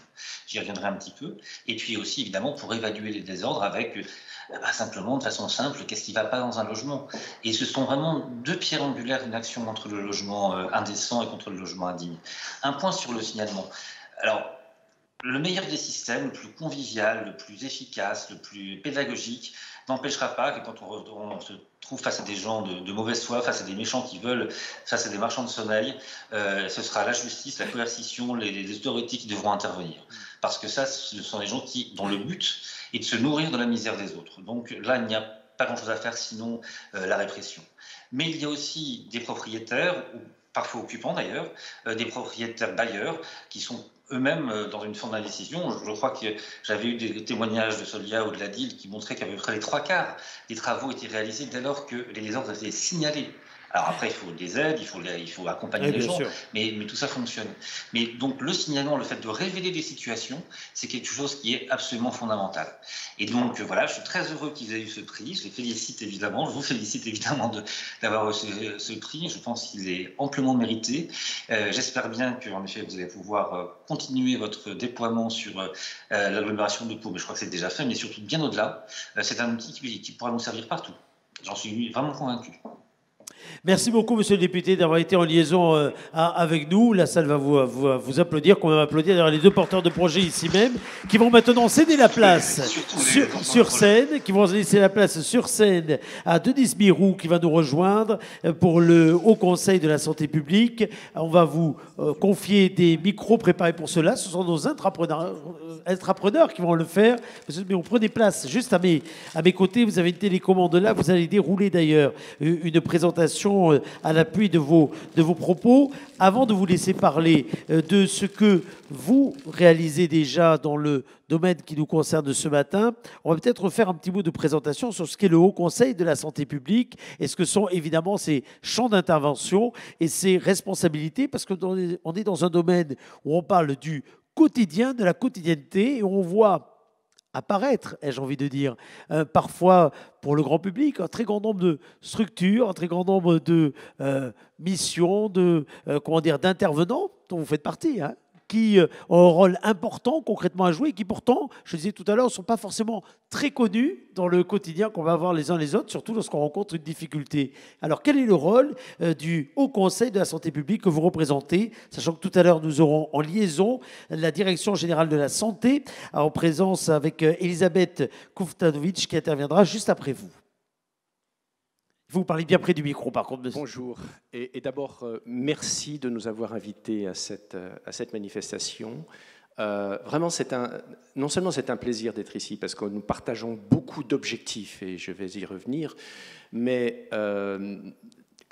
j'y reviendrai un petit peu, et puis aussi évidemment pour évaluer les désordres avec... simplement, de façon simple, qu'est-ce qui ne va pas dans un logement. Et ce sont vraiment deux pierres angulaires d'une action contre le logement indécent et contre le logement indigne. Un point sur le signalement. Alors, le meilleur des systèmes, le plus convivial, le plus efficace, le plus pédagogique, n'empêchera pas que quand on se trouve face à des gens de mauvaise foi, face à des méchants qui veulent, face à des marchands de sommeil, ce sera la justice, la coercition, les autorités qui devront intervenir. Parce que ça, ce sont des gens dont le but est de se nourrir de la misère des autres. Donc là, il n'y a pas grand-chose à faire sinon la répression. Mais il y a aussi des propriétaires, ou parfois occupants d'ailleurs, des propriétaires bailleurs qui sont eux-mêmes dans une forme d'indécision. Je crois que j'avais eu des témoignages de Solia ou de la DIL qui montraient qu'à peu près les 3/4 des travaux étaient réalisés dès lors que les désordres étaient signalés. Alors après, il faut des aides, il faut accompagner les gens, mais tout ça fonctionne. Mais donc le signalement, le fait de révéler des situations, c'est quelque chose qui est absolument fondamental. Et donc voilà, je suis très heureux qu'ils aient eu ce prix. Je les félicite évidemment, je vous félicite évidemment d'avoir reçu ce prix. Je pense qu'il est amplement mérité. J'espère bien qu'en effet, vous allez pouvoir continuer votre déploiement sur l'agglomération de Pau, mais je crois que c'est déjà fait, mais surtout bien au-delà. C'est un outil qui pourra nous servir partout. J'en suis vraiment convaincu. Merci beaucoup, monsieur le député, d'avoir été en liaison avec nous. La salle va vous applaudir, qu'on va applaudir d'ailleurs les deux porteurs de projet ici même, qui vont maintenant céder la place sur scène, qui vont laisser la place sur scène à Denis Birou, qui va nous rejoindre pour le Haut Conseil de la Santé publique. On va vous confier des micros préparés pour cela. Ce sont nos intrapreneurs qui vont le faire. Monsieur Birou, prenez place juste à mes côtés. Vous avez une télécommande là. Vous allez dérouler d'ailleurs une présentation à l'appui de vos propos. Avant de vous laisser parler de ce que vous réalisez déjà dans le domaine qui nous concerne ce matin, on va peut-être faire un petit mot de présentation sur ce qu'est le Haut Conseil de la Santé publique et ce que sont évidemment ses champs d'intervention et ses responsabilités, parce qu'on est dans un domaine où on parle du quotidien, de la quotidienneté, et on voit apparaître, ai-je envie de dire, parfois pour le grand public, un très grand nombre de structures, un très grand nombre de missions, d'intervenants dont vous faites partie, hein, qui ont un rôle important concrètement à jouer et qui pourtant, je disais tout à l'heure, ne sont pas forcément très connus dans le quotidien qu'on va avoir les uns les autres, surtout lorsqu'on rencontre une difficulté. Alors quel est le rôle du Haut Conseil de la Santé publique que vous représentez, sachant que tout à l'heure nous aurons en liaison la Direction Générale de la Santé, en présence avec Elisabeth Kuftanovic qui interviendra juste après vous. Vous parlez bien près du micro, par contre. Monsieur. Bonjour. Et d'abord, merci de nous avoir invités à cette manifestation. Vraiment, non seulement c'est un plaisir d'être ici, parce que nous partageons beaucoup d'objectifs, et je vais y revenir, mais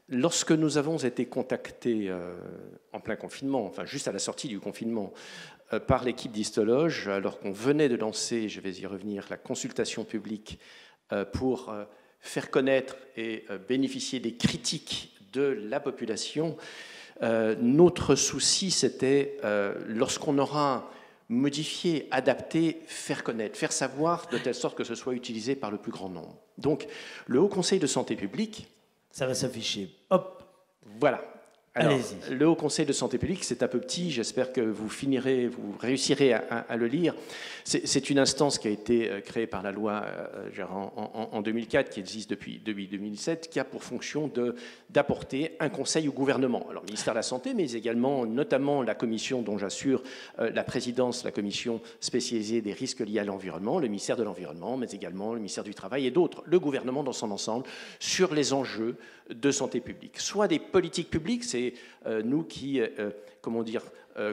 lorsque nous avons été contactés en plein confinement, enfin juste à la sortie du confinement, par l'équipe d'Histologe, alors qu'on venait de lancer, je vais y revenir, la consultation publique pour faire connaître et bénéficier des critiques de la population, notre souci, c'était, lorsqu'on aura modifié, adapté, faire connaître, faire savoir, de telle sorte que ce soit utilisé par le plus grand nombre. Donc, le Haut Conseil de Santé publique... Ça va s'afficher. Hop. Voilà. Alors, le Haut Conseil de Santé publique, c'est un peu petit, j'espère que vous réussirez à le lire. C'est une instance qui a été créée par la loi en 2004, qui existe depuis 2007, qui a pour fonction d'apporter un conseil au gouvernement. Alors, le ministère de la Santé, mais également, notamment la commission dont j'assure la présidence, la commission spécialisée des risques liés à l'environnement, le ministère de l'Environnement, mais également le ministère du Travail et d'autres, le gouvernement dans son ensemble, sur les enjeux de santé publique. Soit des politiques publiques, c'est c'est nous qui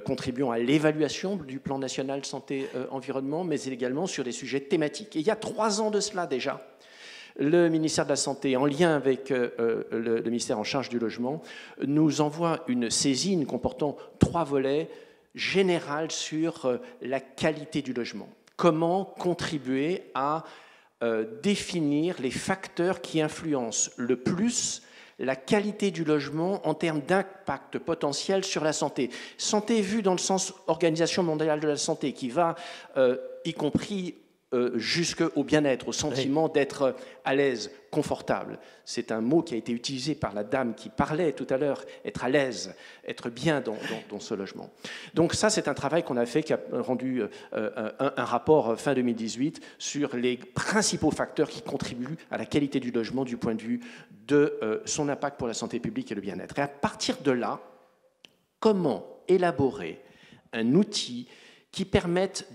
contribuons à l'évaluation du plan national santé-environnement, mais également sur des sujets thématiques. Et il y a 3 ans de cela déjà, le ministère de la Santé, en lien avec le ministère en charge du logement, nous envoie une saisine comportant 3 volets général sur la qualité du logement. Comment contribuer à définir les facteurs qui influencent le plus la qualité du logement en termes d'impact potentiel sur la santé. Santé vue dans le sens Organisation mondiale de la santé, qui va, y compris jusqu'au bien-être, au sentiment d'être à l'aise, confortable. C'est un mot qui a été utilisé par la dame qui parlait tout à l'heure, être à l'aise, être bien dans ce logement. Donc ça, c'est un travail qu'on a fait, qui a rendu un rapport fin 2018 sur les principaux facteurs qui contribuent à la qualité du logement du point de vue de son impact pour la santé publique et le bien-être. Et à partir de là, comment élaborer un outil qui permette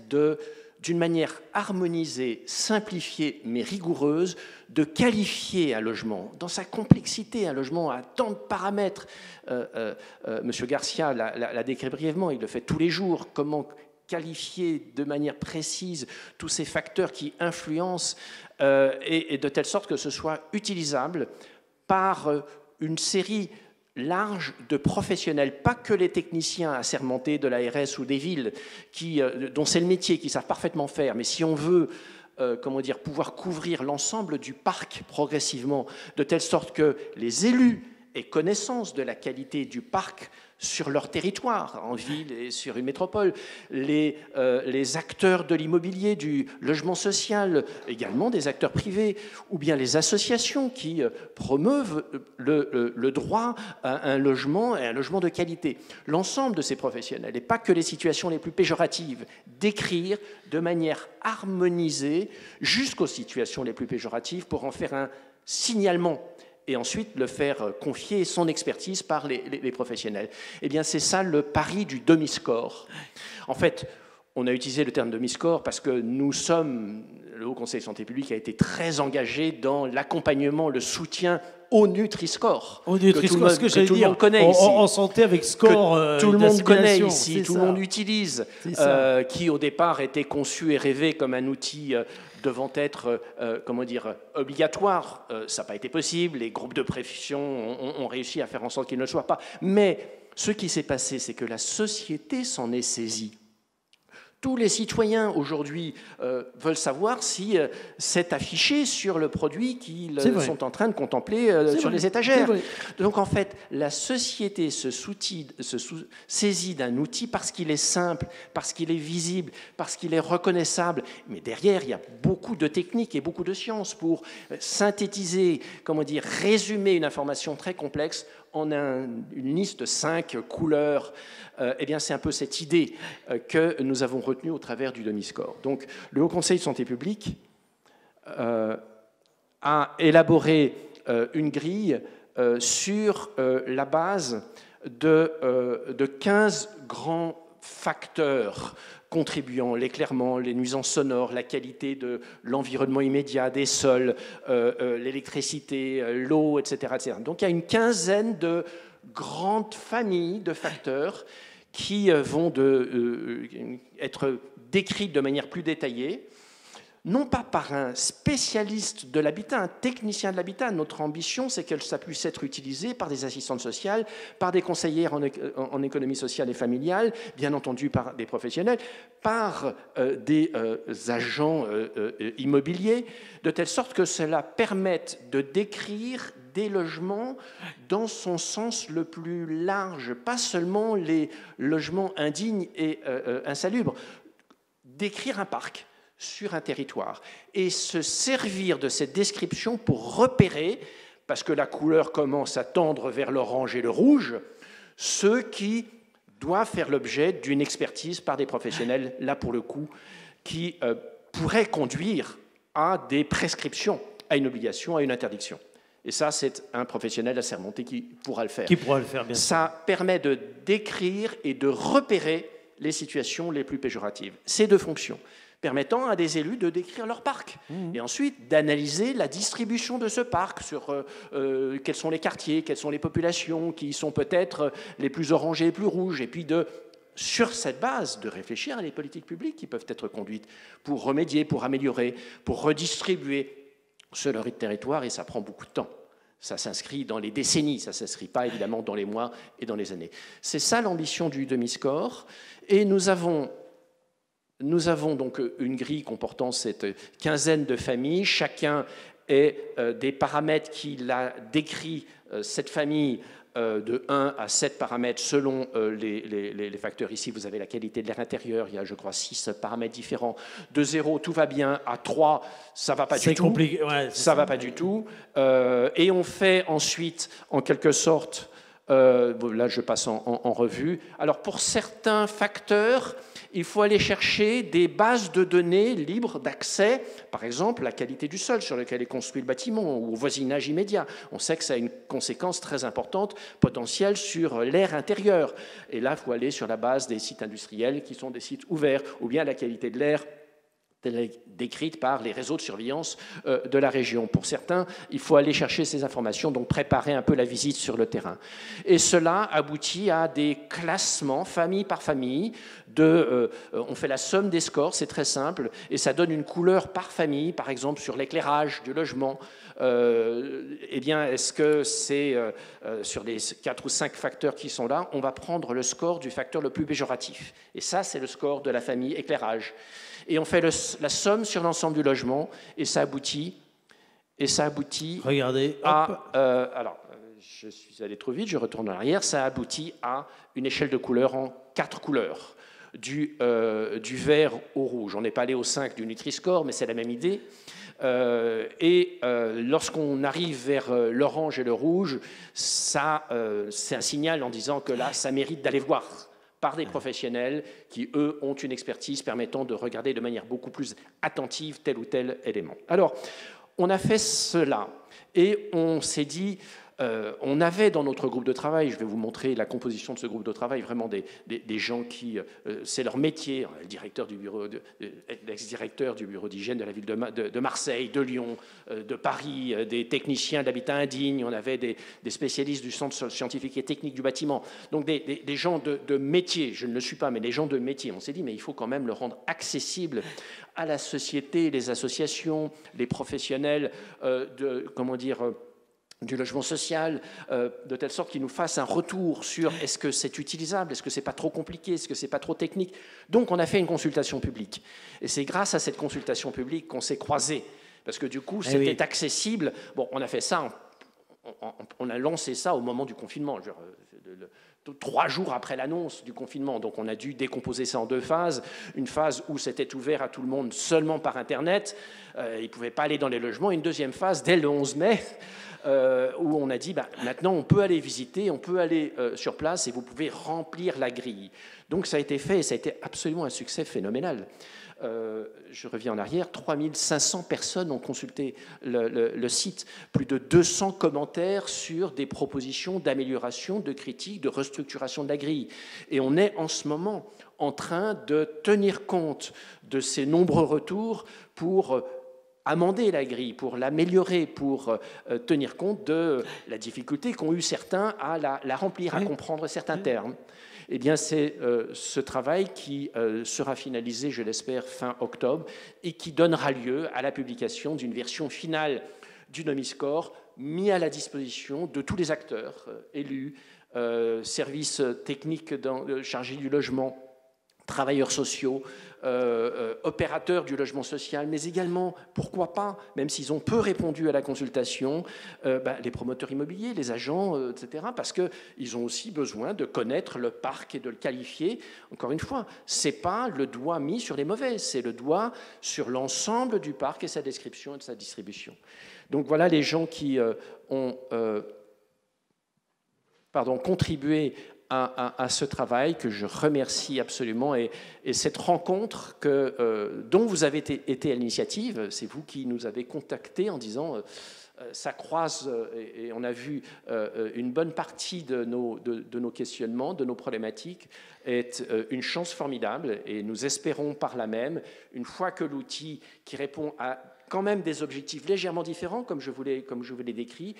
d'une manière harmonisée, simplifiée, mais rigoureuse, de qualifier un logement, dans sa complexité, un logement à tant de paramètres. Monsieur Garcia l'a décrit brièvement, il le fait tous les jours, comment qualifier de manière précise tous ces facteurs qui influencent, et de telle sorte que ce soit utilisable par une série large de professionnels, pas que les techniciens assermentés de l'ARS ou des villes, dont c'est le métier, qui savent parfaitement faire, mais si on veut pouvoir couvrir l'ensemble du parc progressivement, de telle sorte que les élus aient connaissance de la qualité du parc sur leur territoire, en ville et sur une métropole, les acteurs de l'immobilier, du logement social, également des acteurs privés, ou bien les associations qui promeuvent le droit à un logement et un logement de qualité. L'ensemble de ces professionnels, et pas que les situations les plus péjoratives, d'écrire de manière harmonisée jusqu'aux situations les plus péjoratives pour en faire un signalement et ensuite le faire confier son expertise par les professionnels. Eh bien, c'est ça le pari du demi-score. En fait, on a utilisé le terme demi-score parce que le Haut Conseil de santé publique a été très engagé dans l'accompagnement, le soutien au Nutri-Score. Au Nutri-Score, ce que j'allais dire, en santé avec score. Tout le monde connaît ici, tout le monde utilise, qui au départ était conçu et rêvé comme un outil devant être obligatoire. Ça n'a pas été possible, les groupes de pression ont réussi à faire en sorte qu'il ne le soit pas. Mais ce qui s'est passé, c'est que la société s'en est saisie. Tous les citoyens aujourd'hui veulent savoir si c'est affiché sur le produit qu'ils sont en train de contempler sur les étagères. Donc en fait, la société se saisit d'un outil parce qu'il est simple, parce qu'il est visible, parce qu'il est reconnaissable. Mais derrière, il y a beaucoup de techniques et beaucoup de sciences pour synthétiser, résumer une information très complexe en une liste de 5 couleurs. Eh bien, c'est un peu cette idée que nous avons retenue au travers du demi-score. Donc, le Haut Conseil de santé publique a élaboré une grille sur la base de 15 grands facteurs contribuant, l'éclairement, les nuisances sonores, la qualité de l'environnement immédiat, des sols, l'électricité, l'eau, etc., etc. Donc il y a une quinzaine de grandes familles de facteurs qui vont être décrits de manière plus détaillée, non pas par un spécialiste de l'habitat, un technicien de l'habitat. Notre ambition, c'est que ça puisse être utilisé par des assistantes sociales, par des conseillères en économie sociale et familiale, bien entendu par des professionnels, par des agents immobiliers, de telle sorte que cela permette de décrire des logements dans son sens le plus large, pas seulement les logements indignes et insalubres, décrire un parc sur un territoire et se servir de cette description pour repérer, parce que la couleur commence à tendre vers l'orange et le rouge, ceux qui doivent faire l'objet d'une expertise par des professionnels, là pour le coup, qui pourraient conduire à des prescriptions, à une obligation, à une interdiction. Et ça, c'est un professionnel assermenté qui pourra le faire. Qui pourra le faire, bien sûr. Ça permet de décrire et de repérer les situations les plus péjoratives. Ces 2 fonctions, permettant à des élus de décrire leur parc. Et ensuite d'analyser la distribution de ce parc sur quels sont les quartiers, quelles sont les populations qui sont peut-être les plus orangées, les plus rouges, et puis sur cette base, de réfléchir à des politiques publiques qui peuvent être conduites pour remédier, pour améliorer, pour redistribuer sur leur territoire, et ça prend beaucoup de temps. Ça s'inscrit dans les décennies, ça ne s'inscrit pas évidemment dans les mois et dans les années. C'est ça l'ambition du demi-score, et nous avons donc une grille comportant cette quinzaine de familles. Chacun est des paramètres qui la décrit, cette famille, de 1 à 7 paramètres selon les facteurs. Ici, vous avez la qualité de l'air intérieur. Il y a, je crois, 6 paramètres différents. De 0, tout va bien. À 3, ça ne va pas du tout. C'est compliqué. Ouais, ça ne va pas du tout. Et on fait ensuite, en quelque sorte, là je passe en revue. Alors pour certains facteurs, il faut aller chercher des bases de données libres d'accès, par exemple la qualité du sol sur lequel est construit le bâtiment ou au voisinage immédiat. On sait que ça a une conséquence très importante, potentielle, sur l'air intérieur. Et là, il faut aller sur la base des sites industriels qui sont des sites ouverts, ou bien la qualité de l'air décrite par les réseaux de surveillance de la région. Pour certains, il faut aller chercher ces informations, donc préparer un peu la visite sur le terrain. Et cela aboutit à des classements, famille par famille, on fait la somme des scores, c'est très simple, et ça donne une couleur par famille, par exemple sur l'éclairage du logement. Eh bien, est-ce que c'est sur les 4 ou 5 facteurs qui sont là, on va prendre le score du facteur le plus péjoratif. Et ça, c'est le score de la famille éclairage. Et on fait la somme sur l'ensemble du logement, et ça aboutit Regardez, à... alors, je suis allé trop vite, je retourne en arrière. Ça aboutit à une échelle de couleurs en 4 couleurs, du vert au rouge. On n'est pas allé au 5 du Nutri-Score, mais c'est la même idée. Lorsqu'on arrive vers l'orange et le rouge, c'est un signal en disant que là, ça mérite d'aller voir par des professionnels qui, eux, ont une expertise permettant de regarder de manière beaucoup plus attentive tel ou tel élément. Alors, on a fait cela et on s'est dit, on avait dans notre groupe de travail, je vais vous montrer la composition de ce groupe de travail, vraiment des gens qui, c'est leur métier, l'ex-directeur du bureau d'hygiène de la ville de Marseille, de Lyon, de Paris, des techniciens d'habitat indigne, on avait des spécialistes du centre scientifique et technique du bâtiment, donc des gens de métier, je ne le suis pas, mais des gens de métier. On s'est dit, mais il faut quand même le rendre accessible à la société, les associations, les professionnels du logement social, de telle sorte qu'ils nous fassent un retour sur est-ce que c'est utilisable, est-ce que c'est pas trop compliqué, est-ce que c'est pas trop technique. Donc on a fait une consultation publique. Et c'est grâce à cette consultation publique qu'on s'est croisés. Parce que du coup, c'était accessible. Bon, on a fait ça, on a lancé ça au moment du confinement. 3 jours après l'annonce du confinement. Donc on a dû décomposer ça en 2 phases. Une phase où c'était ouvert à tout le monde seulement par Internet. Ils ne pouvaient pas aller dans les logements. Une deuxième phase, dès le 11 mai, où on a dit, maintenant on peut aller visiter, on peut aller sur place et vous pouvez remplir la grille. Donc ça a été fait et ça a été absolument un succès phénoménal. Je reviens en arrière, 3500 personnes ont consulté le site, plus de 200 commentaires sur des propositions d'amélioration, de critiques, de restructuration de la grille. Et on est en ce moment en train de tenir compte de ces nombreux retours pour amender la grille, pour l'améliorer, pour tenir compte de la difficulté qu'ont eu certains à la remplir, à comprendre certains termes. Eh bien, c'est ce travail qui sera finalisé, je l'espère, fin octobre, et qui donnera lieu à la publication d'une version finale du Nomiscore, mis à la disposition de tous les acteurs, élus, services techniques chargés du logement, travailleurs sociaux, opérateurs du logement social, mais également, pourquoi pas, même s'ils ont peu répondu à la consultation, les promoteurs immobiliers, les agents, etc., parce qu'ils ont aussi besoin de connaître le parc et de le qualifier. Encore une fois, ce n'est pas le doigt mis sur les mauvais, c'est le doigt sur l'ensemble du parc et sa description et de sa distribution. Donc voilà les gens qui ont contribué à ce travail, que je remercie absolument, et cette rencontre dont vous avez été à l'initiative, c'est vous qui nous avez contactés en disant ça croise, et on a vu une bonne partie de nos questionnements, de nos problématiques, est une chance formidable, et nous espérons par là même, une fois que l'outil qui répond à quand même des objectifs légèrement différents, comme je vous l'ai décrit,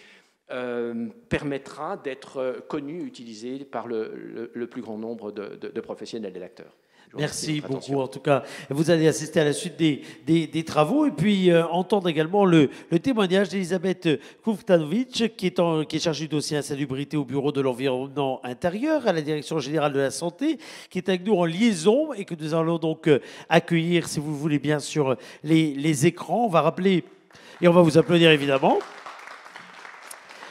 permettra d'être connu, utilisé par le plus grand nombre de professionnels et d'acteurs. Merci beaucoup. En tout cas, vous allez assister à la suite des travaux et puis entendre également le témoignage d'Elisabeth Kuftanovic, qui est chargée du dossier insalubrité au Bureau de l'environnement intérieur, à la Direction générale de la santé, qui est avec nous en liaison et que nous allons donc accueillir, si vous voulez bien, sur les écrans. On va rappeler, et on va vous applaudir évidemment.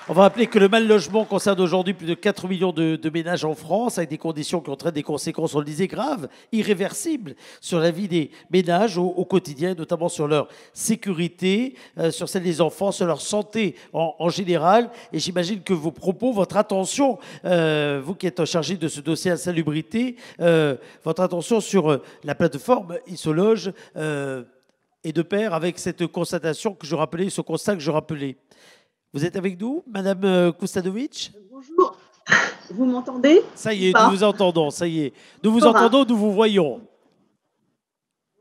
On va rappeler que le mal logement concerne aujourd'hui plus de 4 millions de ménages en France, avec des conditions qui entraînent des conséquences, on le disait, graves, irréversibles sur la vie des ménages au quotidien, notamment sur leur sécurité, sur celle des enfants, sur leur santé en général. Et j'imagine que vos propos, votre attention, vous qui êtes chargé de ce dossier insalubrité, votre attention sur la plateforme ISOLOGE est de pair avec cette constatation que je rappelais, ce constat que je rappelais. Vous êtes avec nous, Madame Kuftanovic? Bonjour, vous m'entendez? Ça y est, nous vous entendons, ça y est. Nous vous entendons, nous vous voyons.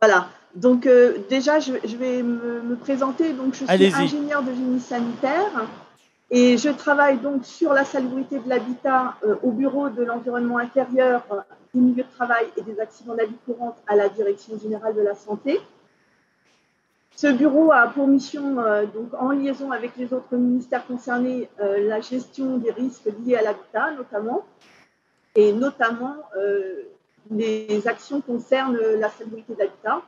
Voilà, donc déjà je vais me présenter. Donc, je suis ingénieure de génie sanitaire et je travaille donc sur la salubrité de l'habitat au Bureau de l'environnement intérieur, des milieux de travail et des accidents de la vie courante à la Direction générale de la santé. Ce bureau a pour mission, donc en liaison avec les autres ministères concernés, la gestion des risques liés à l'habitat notamment, et notamment les actions concernent la salubrité de l'habitat.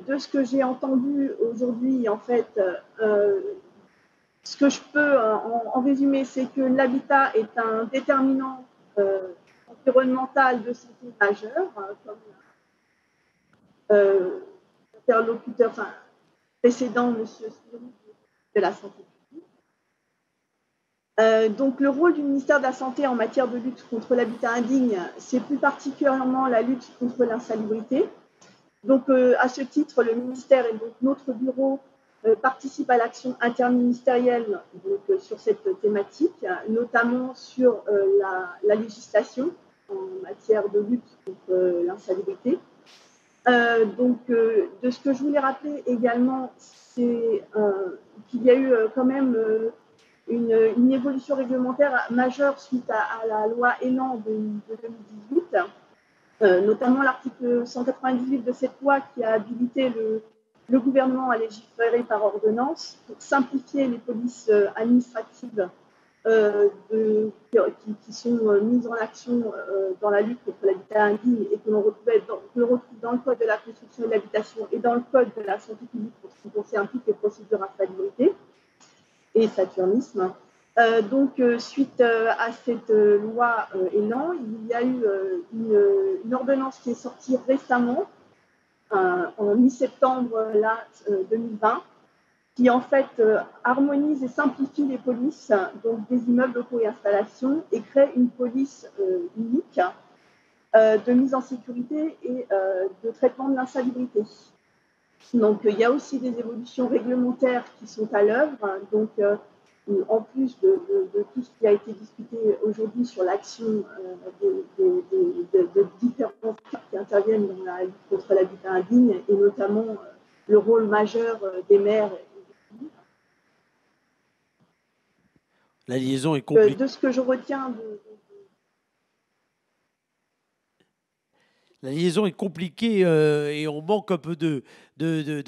De ce que j'ai entendu aujourd'hui, en fait, ce que je peux en résumer, c'est que l'habitat est un déterminant environnemental de santé majeur, comme interlocuteur précédent, monsieur de la santé publique. Donc, le rôle du ministère de la Santé en matière de lutte contre l'habitat indigne, c'est plus particulièrement la lutte contre l'insalubrité. Donc, à ce titre, le ministère et donc notre bureau participent à l'action interministérielle donc, sur cette thématique, notamment sur la législation en matière de lutte contre l'insalubrité. De ce que je voulais rappeler également, c'est qu'il y a eu quand même une évolution réglementaire majeure suite à la loi Elan de 2018, notamment l'article 198 de cette loi qui a habilité le gouvernement à légiférer par ordonnance pour simplifier les polices administratives qui sont mises en action dans la lutte contre l'habitat indigne et que l'on retrouve dans le Code de la construction et de l'habitation et dans le Code de la santé publique pour ce qui concerne toutes les procédures à salubrité et saturnisme. Suite à cette loi Elan, il y a eu une ordonnance qui est sortie récemment, en mi-septembre 2020, qui en fait harmonise et simplifie les polices donc des immeubles, locaux et installations et crée une police unique de mise en sécurité et de traitement de l'insalubrité. Donc il y a aussi des évolutions réglementaires qui sont à l'œuvre. Donc en plus de tout ce qui a été discuté aujourd'hui sur l'action de différents acteurs qui interviennent dans la lutte contre l'habitat indigne et notamment le rôle majeur des maires. La liaison est compliquée. De ce que je retiens La liaison est compliquée et on manque un peu de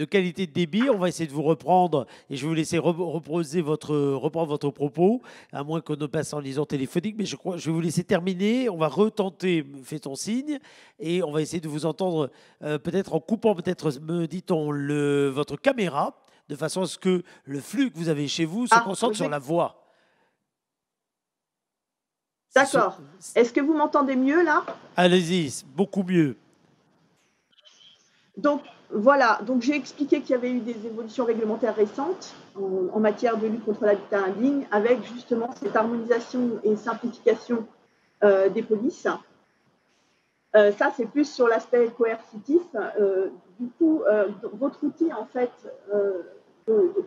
qualité de débit. On va essayer de vous reprendre et je vais vous laisser reprendre votre propos, à moins qu'on ne passe en liaison téléphonique. Mais je vais vous laisser terminer. On va retenter, fait-on signe, et on va essayer de vous entendre peut-être en coupant, peut-être, me dit-on, votre caméra, de façon à ce que le flux que vous avez chez vous se concentre sur la voix. D'accord. Est-ce que vous m'entendez mieux là? Allez-y, beaucoup mieux. Donc voilà, donc j'ai expliqué qu'il y avait eu des évolutions réglementaires récentes en matière de lutte contre l'habitat indigne, avec justement cette harmonisation et simplification des polices. Ça, c'est plus sur l'aspect coercitif. Du coup, votre outil, en fait,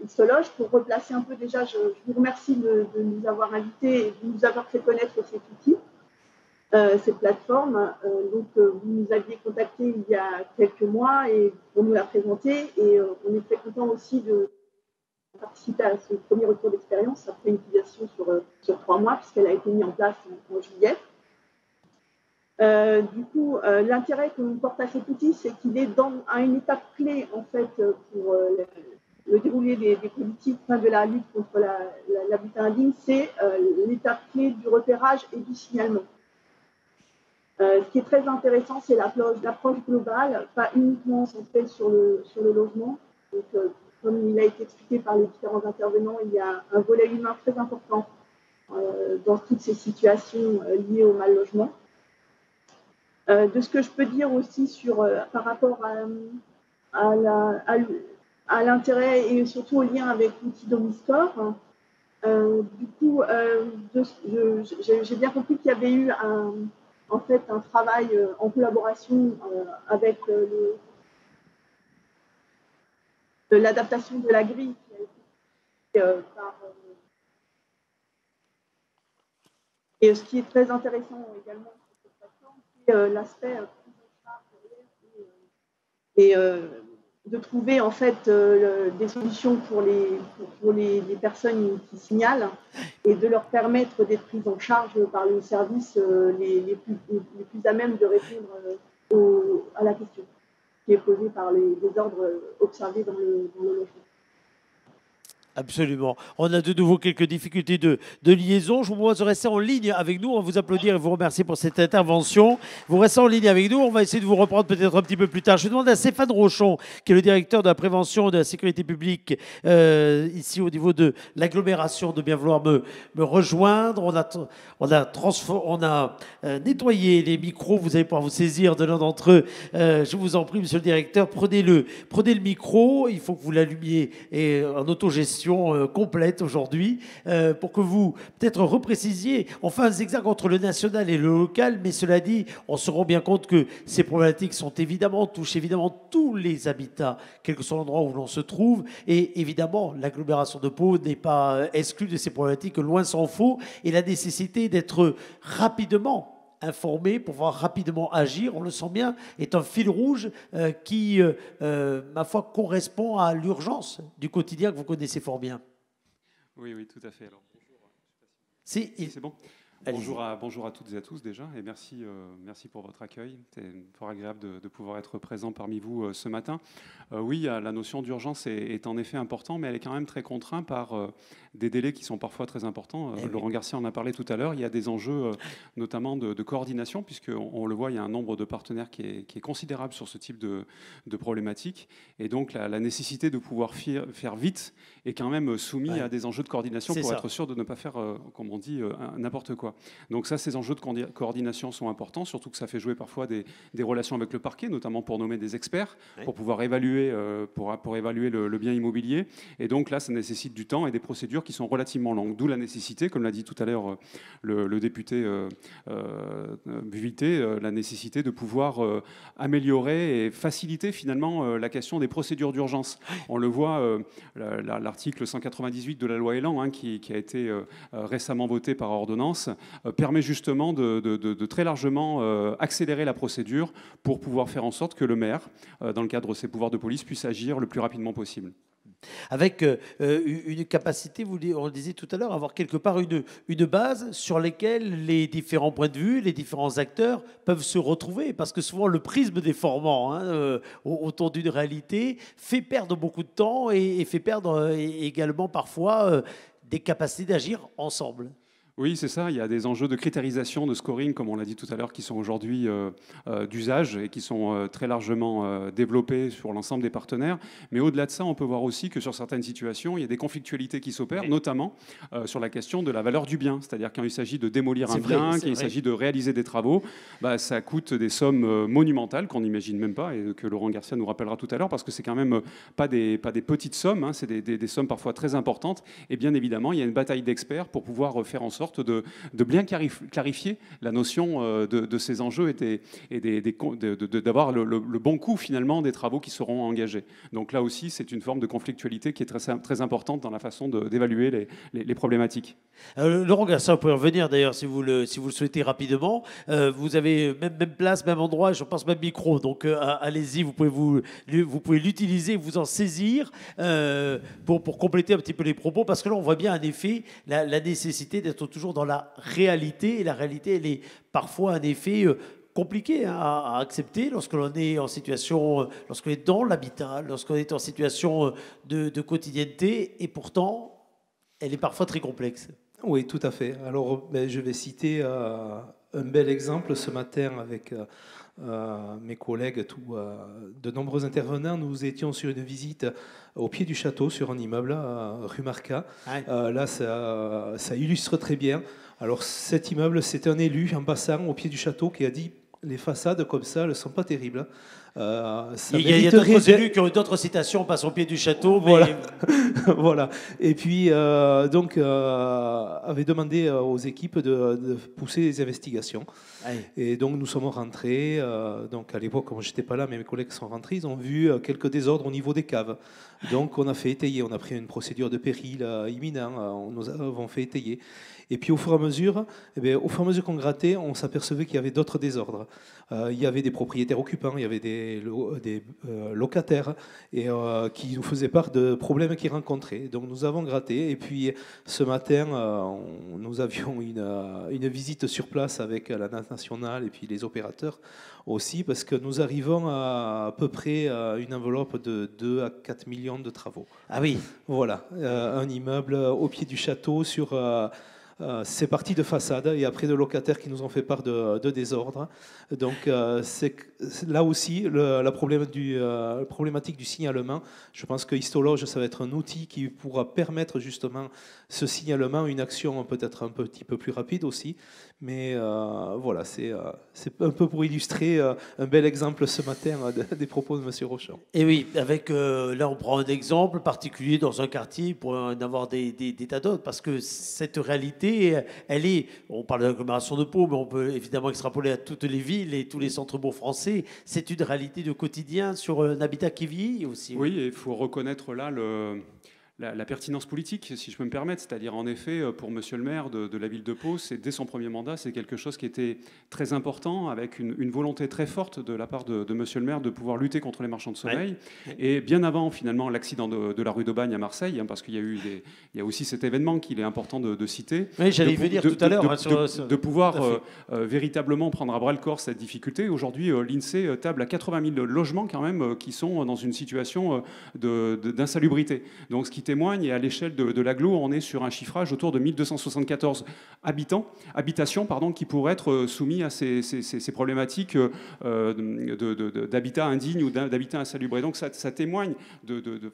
Xologe. Pour replacer un peu déjà, je vous remercie de nous avoir invités et de nous avoir fait connaître cet outil, cette plateforme. Vous nous aviez contacté il y a quelques mois et pour nous la présenter. Et on est très content aussi de participer à ce premier retour d'expérience après une utilisation sur 3 mois, puisqu'elle a été mise en place en juillet. L'intérêt que l'on porte à cet outil, c'est qu'il est à une étape clé en fait pour le déroulé des politiques de la lutte contre l'habitat indigne, c'est l'étape clé du repérage et du signalement. Ce qui est très intéressant, c'est l'approche globale, pas uniquement centrée sur le logement. Donc, comme il a été expliqué par les différents intervenants, il y a un volet humain très important dans toutes ces situations liées au mal logement. De ce que je peux dire aussi par rapport à l'intérêt et surtout au lien avec l'outil Domiscore, j'ai bien compris qu'il y avait eu un travail en collaboration avec l'adaptation de la grille qui a été et ce qui est très intéressant également sur cette plateforme, c'est l'aspect et de trouver en fait des solutions pour les personnes qui signalent et de leur permettre d'être prises en charge par les services les plus à même de répondre à la question qui est posée par les ordres observés dans le logement. Absolument. On a de nouveau quelques difficultés de liaison. Je vous propose de rester en ligne avec nous. On va vous applaudir et vous remercier pour cette intervention. Vous restez en ligne avec nous. On va essayer de vous reprendre peut-être un petit peu plus tard. Je demande à Stéphane Rochon, qui est le directeur de la prévention et de la sécurité publique ici au niveau de l'agglomération, de bien vouloir me rejoindre. On a nettoyé les micros. Vous allez pouvoir vous saisir de l'un d'entre eux. Je vous en prie, monsieur le directeur, prenez le micro. Il faut que vous l'allumiez en autogestion complète aujourd'hui pour que vous peut-être reprécisiez. On fait un zigzag entre le national et le local, mais cela dit, on se rend bien compte que ces problématiques touchent évidemment tous les habitats, quel que soit l'endroit où l'on se trouve. Et évidemment, l'agglomération de Pau n'est pas exclue de ces problématiques, loin s'en faut. Et la nécessité d'être rapidement informé pour pouvoir rapidement agir, on le sent bien, est un fil rouge qui, ma foi, correspond à l'urgence du quotidien que vous connaissez fort bien. Oui, tout à fait. Alors, bonjour. C'est bon. Bonjour à toutes et à tous déjà, et merci pour votre accueil. C'est fort agréable de pouvoir être présent parmi vous ce matin. Oui, la notion d'urgence est en effet importante, mais elle est quand même très contrainte par des délais qui sont parfois très importants. Laurent Garcia en a parlé tout à l'heure. Il y a des enjeux notamment de coordination, puisqu'on le voit, il y a un nombre de partenaires qui est considérable sur ce type de problématiques. Et donc la nécessité de pouvoir faire vite est quand même soumis à des enjeux de coordination pour être sûr de ne pas faire, comme on dit, n'importe quoi. Donc ça, ces enjeux de coordination sont importants, surtout que ça fait jouer parfois des relations avec le parquet, notamment pour nommer des experts, pour pouvoir évaluer, pour évaluer le bien immobilier. Et donc là, ça nécessite du temps et des procédures qui sont relativement longues. D'où la nécessité, comme l'a dit tout à l'heure le député Buvité, la nécessité de pouvoir améliorer et faciliter finalement la question des procédures d'urgence. On le voit, l'article 198 de la loi Elan, qui a été récemment voté par ordonnance, permet justement de très largement accélérer la procédure pour pouvoir faire en sorte que le maire, dans le cadre de ses pouvoirs de police, puisse agir le plus rapidement possible. Avec une capacité, on le disait tout à l'heure, avoir quelque part une base sur laquelle les différents points de vue, les différents acteurs peuvent se retrouver. Parce que souvent, le prisme déformant autour d'une réalité fait perdre beaucoup de temps et fait perdre également parfois des capacités d'agir ensemble. Oui, c'est ça. Il y a des enjeux de critérisations, de scoring, comme on l'a dit tout à l'heure, qui sont aujourd'hui d'usage et qui sont très largement développés sur l'ensemble des partenaires. Mais au-delà de ça, on peut voir aussi que sur certaines situations, il y a des conflictualité qui s'opèrent, notamment sur la question de la valeur du bien. C'est-à-dire quand il s'agit de démolir un bien, quand il s'agit de réaliser des travaux, ça coûte des sommes monumentales qu'on n'imagine même pas et que Laurent Garcia nous rappellera tout à l'heure, parce que c'est quand même pas des petites sommes, c'est des sommes parfois très importantes. Et bien évidemment, il y a une bataille d'experts pour pouvoir faire en sorte sorte de bien clarifier la notion de ces enjeux et d'avoir le bon coût finalement des travaux qui seront engagés. Donc là aussi, c'est une forme de conflictualité qui est très importante dans la façon d'évaluer les problématiques. Laurent Gassin, vous pouvez revenir d'ailleurs si vous le souhaitez rapidement. Vous avez même place, même endroit, je pense même micro. Donc allez-y, vous pouvez l'utiliser, vous en saisir pour compléter un petit peu les propos, parce que là on voit bien en effet la nécessité d'être toujours dans la réalité. Et la réalité, elle est parfois en effet compliqué à accepter lorsque l'on est en situation, lorsqu'on est dans l'habitat, lorsqu'on est en situation de quotidienneté, et pourtant elle est parfois très complexe. Oui, tout à fait. Alors, je vais citer un bel exemple ce matin avec mes collègues, de nombreux intervenants. Nous étions sur une visite au pied du château, sur un immeuble, rue Marca. Ouais. Là, ça illustre très bien. Alors, cet immeuble, c'est un élu en passant au pied du château qui a dit « les façades comme ça, elles ne sont pas terribles ». Il y a d'autres élus qui ont d'autres citations, on passe au pied du château. Mais... Voilà. Voilà. Et puis, avait demandé aux équipes de pousser les investigations. Aïe. Et donc, nous sommes rentrés. Donc, à l'époque, moi, je n'étais pas là, mais mes collègues sont rentrés. Ils ont vu quelques désordres au niveau des caves. Donc, on a fait étayer. On a pris une procédure de péril imminent. Nous avons fait étayer. Et puis au fur et à mesure, qu'on grattait, on s'apercevait qu'il y avait d'autres désordres. Il y avait des propriétaires occupants, il y avait des locataires et qui nous faisaient part de problèmes qu'ils rencontraient. Donc nous avons gratté. Et puis ce matin, nous avions une visite sur place avec la nationale et puis les opérateurs aussi, parce que nous arrivons à peu près à une enveloppe de 2 à 4 millions de travaux. Ah oui. Voilà, un immeuble au pied du château sur... c'est parti de façade et après de locataires qui nous ont fait part de désordre. Donc là aussi, la problématique du signalement, je pense que Histologe, ça va être un outil qui pourra permettre justement ce signalement, une action peut-être un petit peu plus rapide aussi. Mais voilà, c'est un peu pour illustrer un bel exemple ce matin des propos de M. Rochon. Et oui, avec là on prend un exemple particulier dans un quartier pour en avoir des tas d'autres, parce que cette réalité, elle est, on parle de l'agglomération de Pau, mais on peut évidemment extrapoler à toutes les villes et tous les centres-bourgs français. C'est une réalité de quotidien sur un habitat qui vieillit aussi. Oui, et il faut reconnaître là la pertinence politique, si je peux me permettre, c'est-à-dire en effet, pour Monsieur le maire de la ville de Pau, c'est dès son premier mandat, c'est quelque chose qui était très important, avec une volonté très forte de la part de Monsieur le maire de pouvoir lutter contre les marchands de sommeil. Ouais. Et bien avant finalement l'accident de la rue d'Aubagne à Marseille, parce qu'il y a eu il y a aussi cet événement qu'il est important de citer. Oui, j'allais venir tout à l'heure. De pouvoir véritablement prendre à bras le corps cette difficulté. Aujourd'hui, l'INSEE table à 80 000 logements quand même qui sont dans une situation d'insalubrité. Donc ce qui témoigne, et à l'échelle de l'agglo, on est sur un chiffrage autour de 1274 habitations qui pourraient être soumis à ces problématiques d'habitat indigne ou d'habitat insalubre. Et donc ça témoigne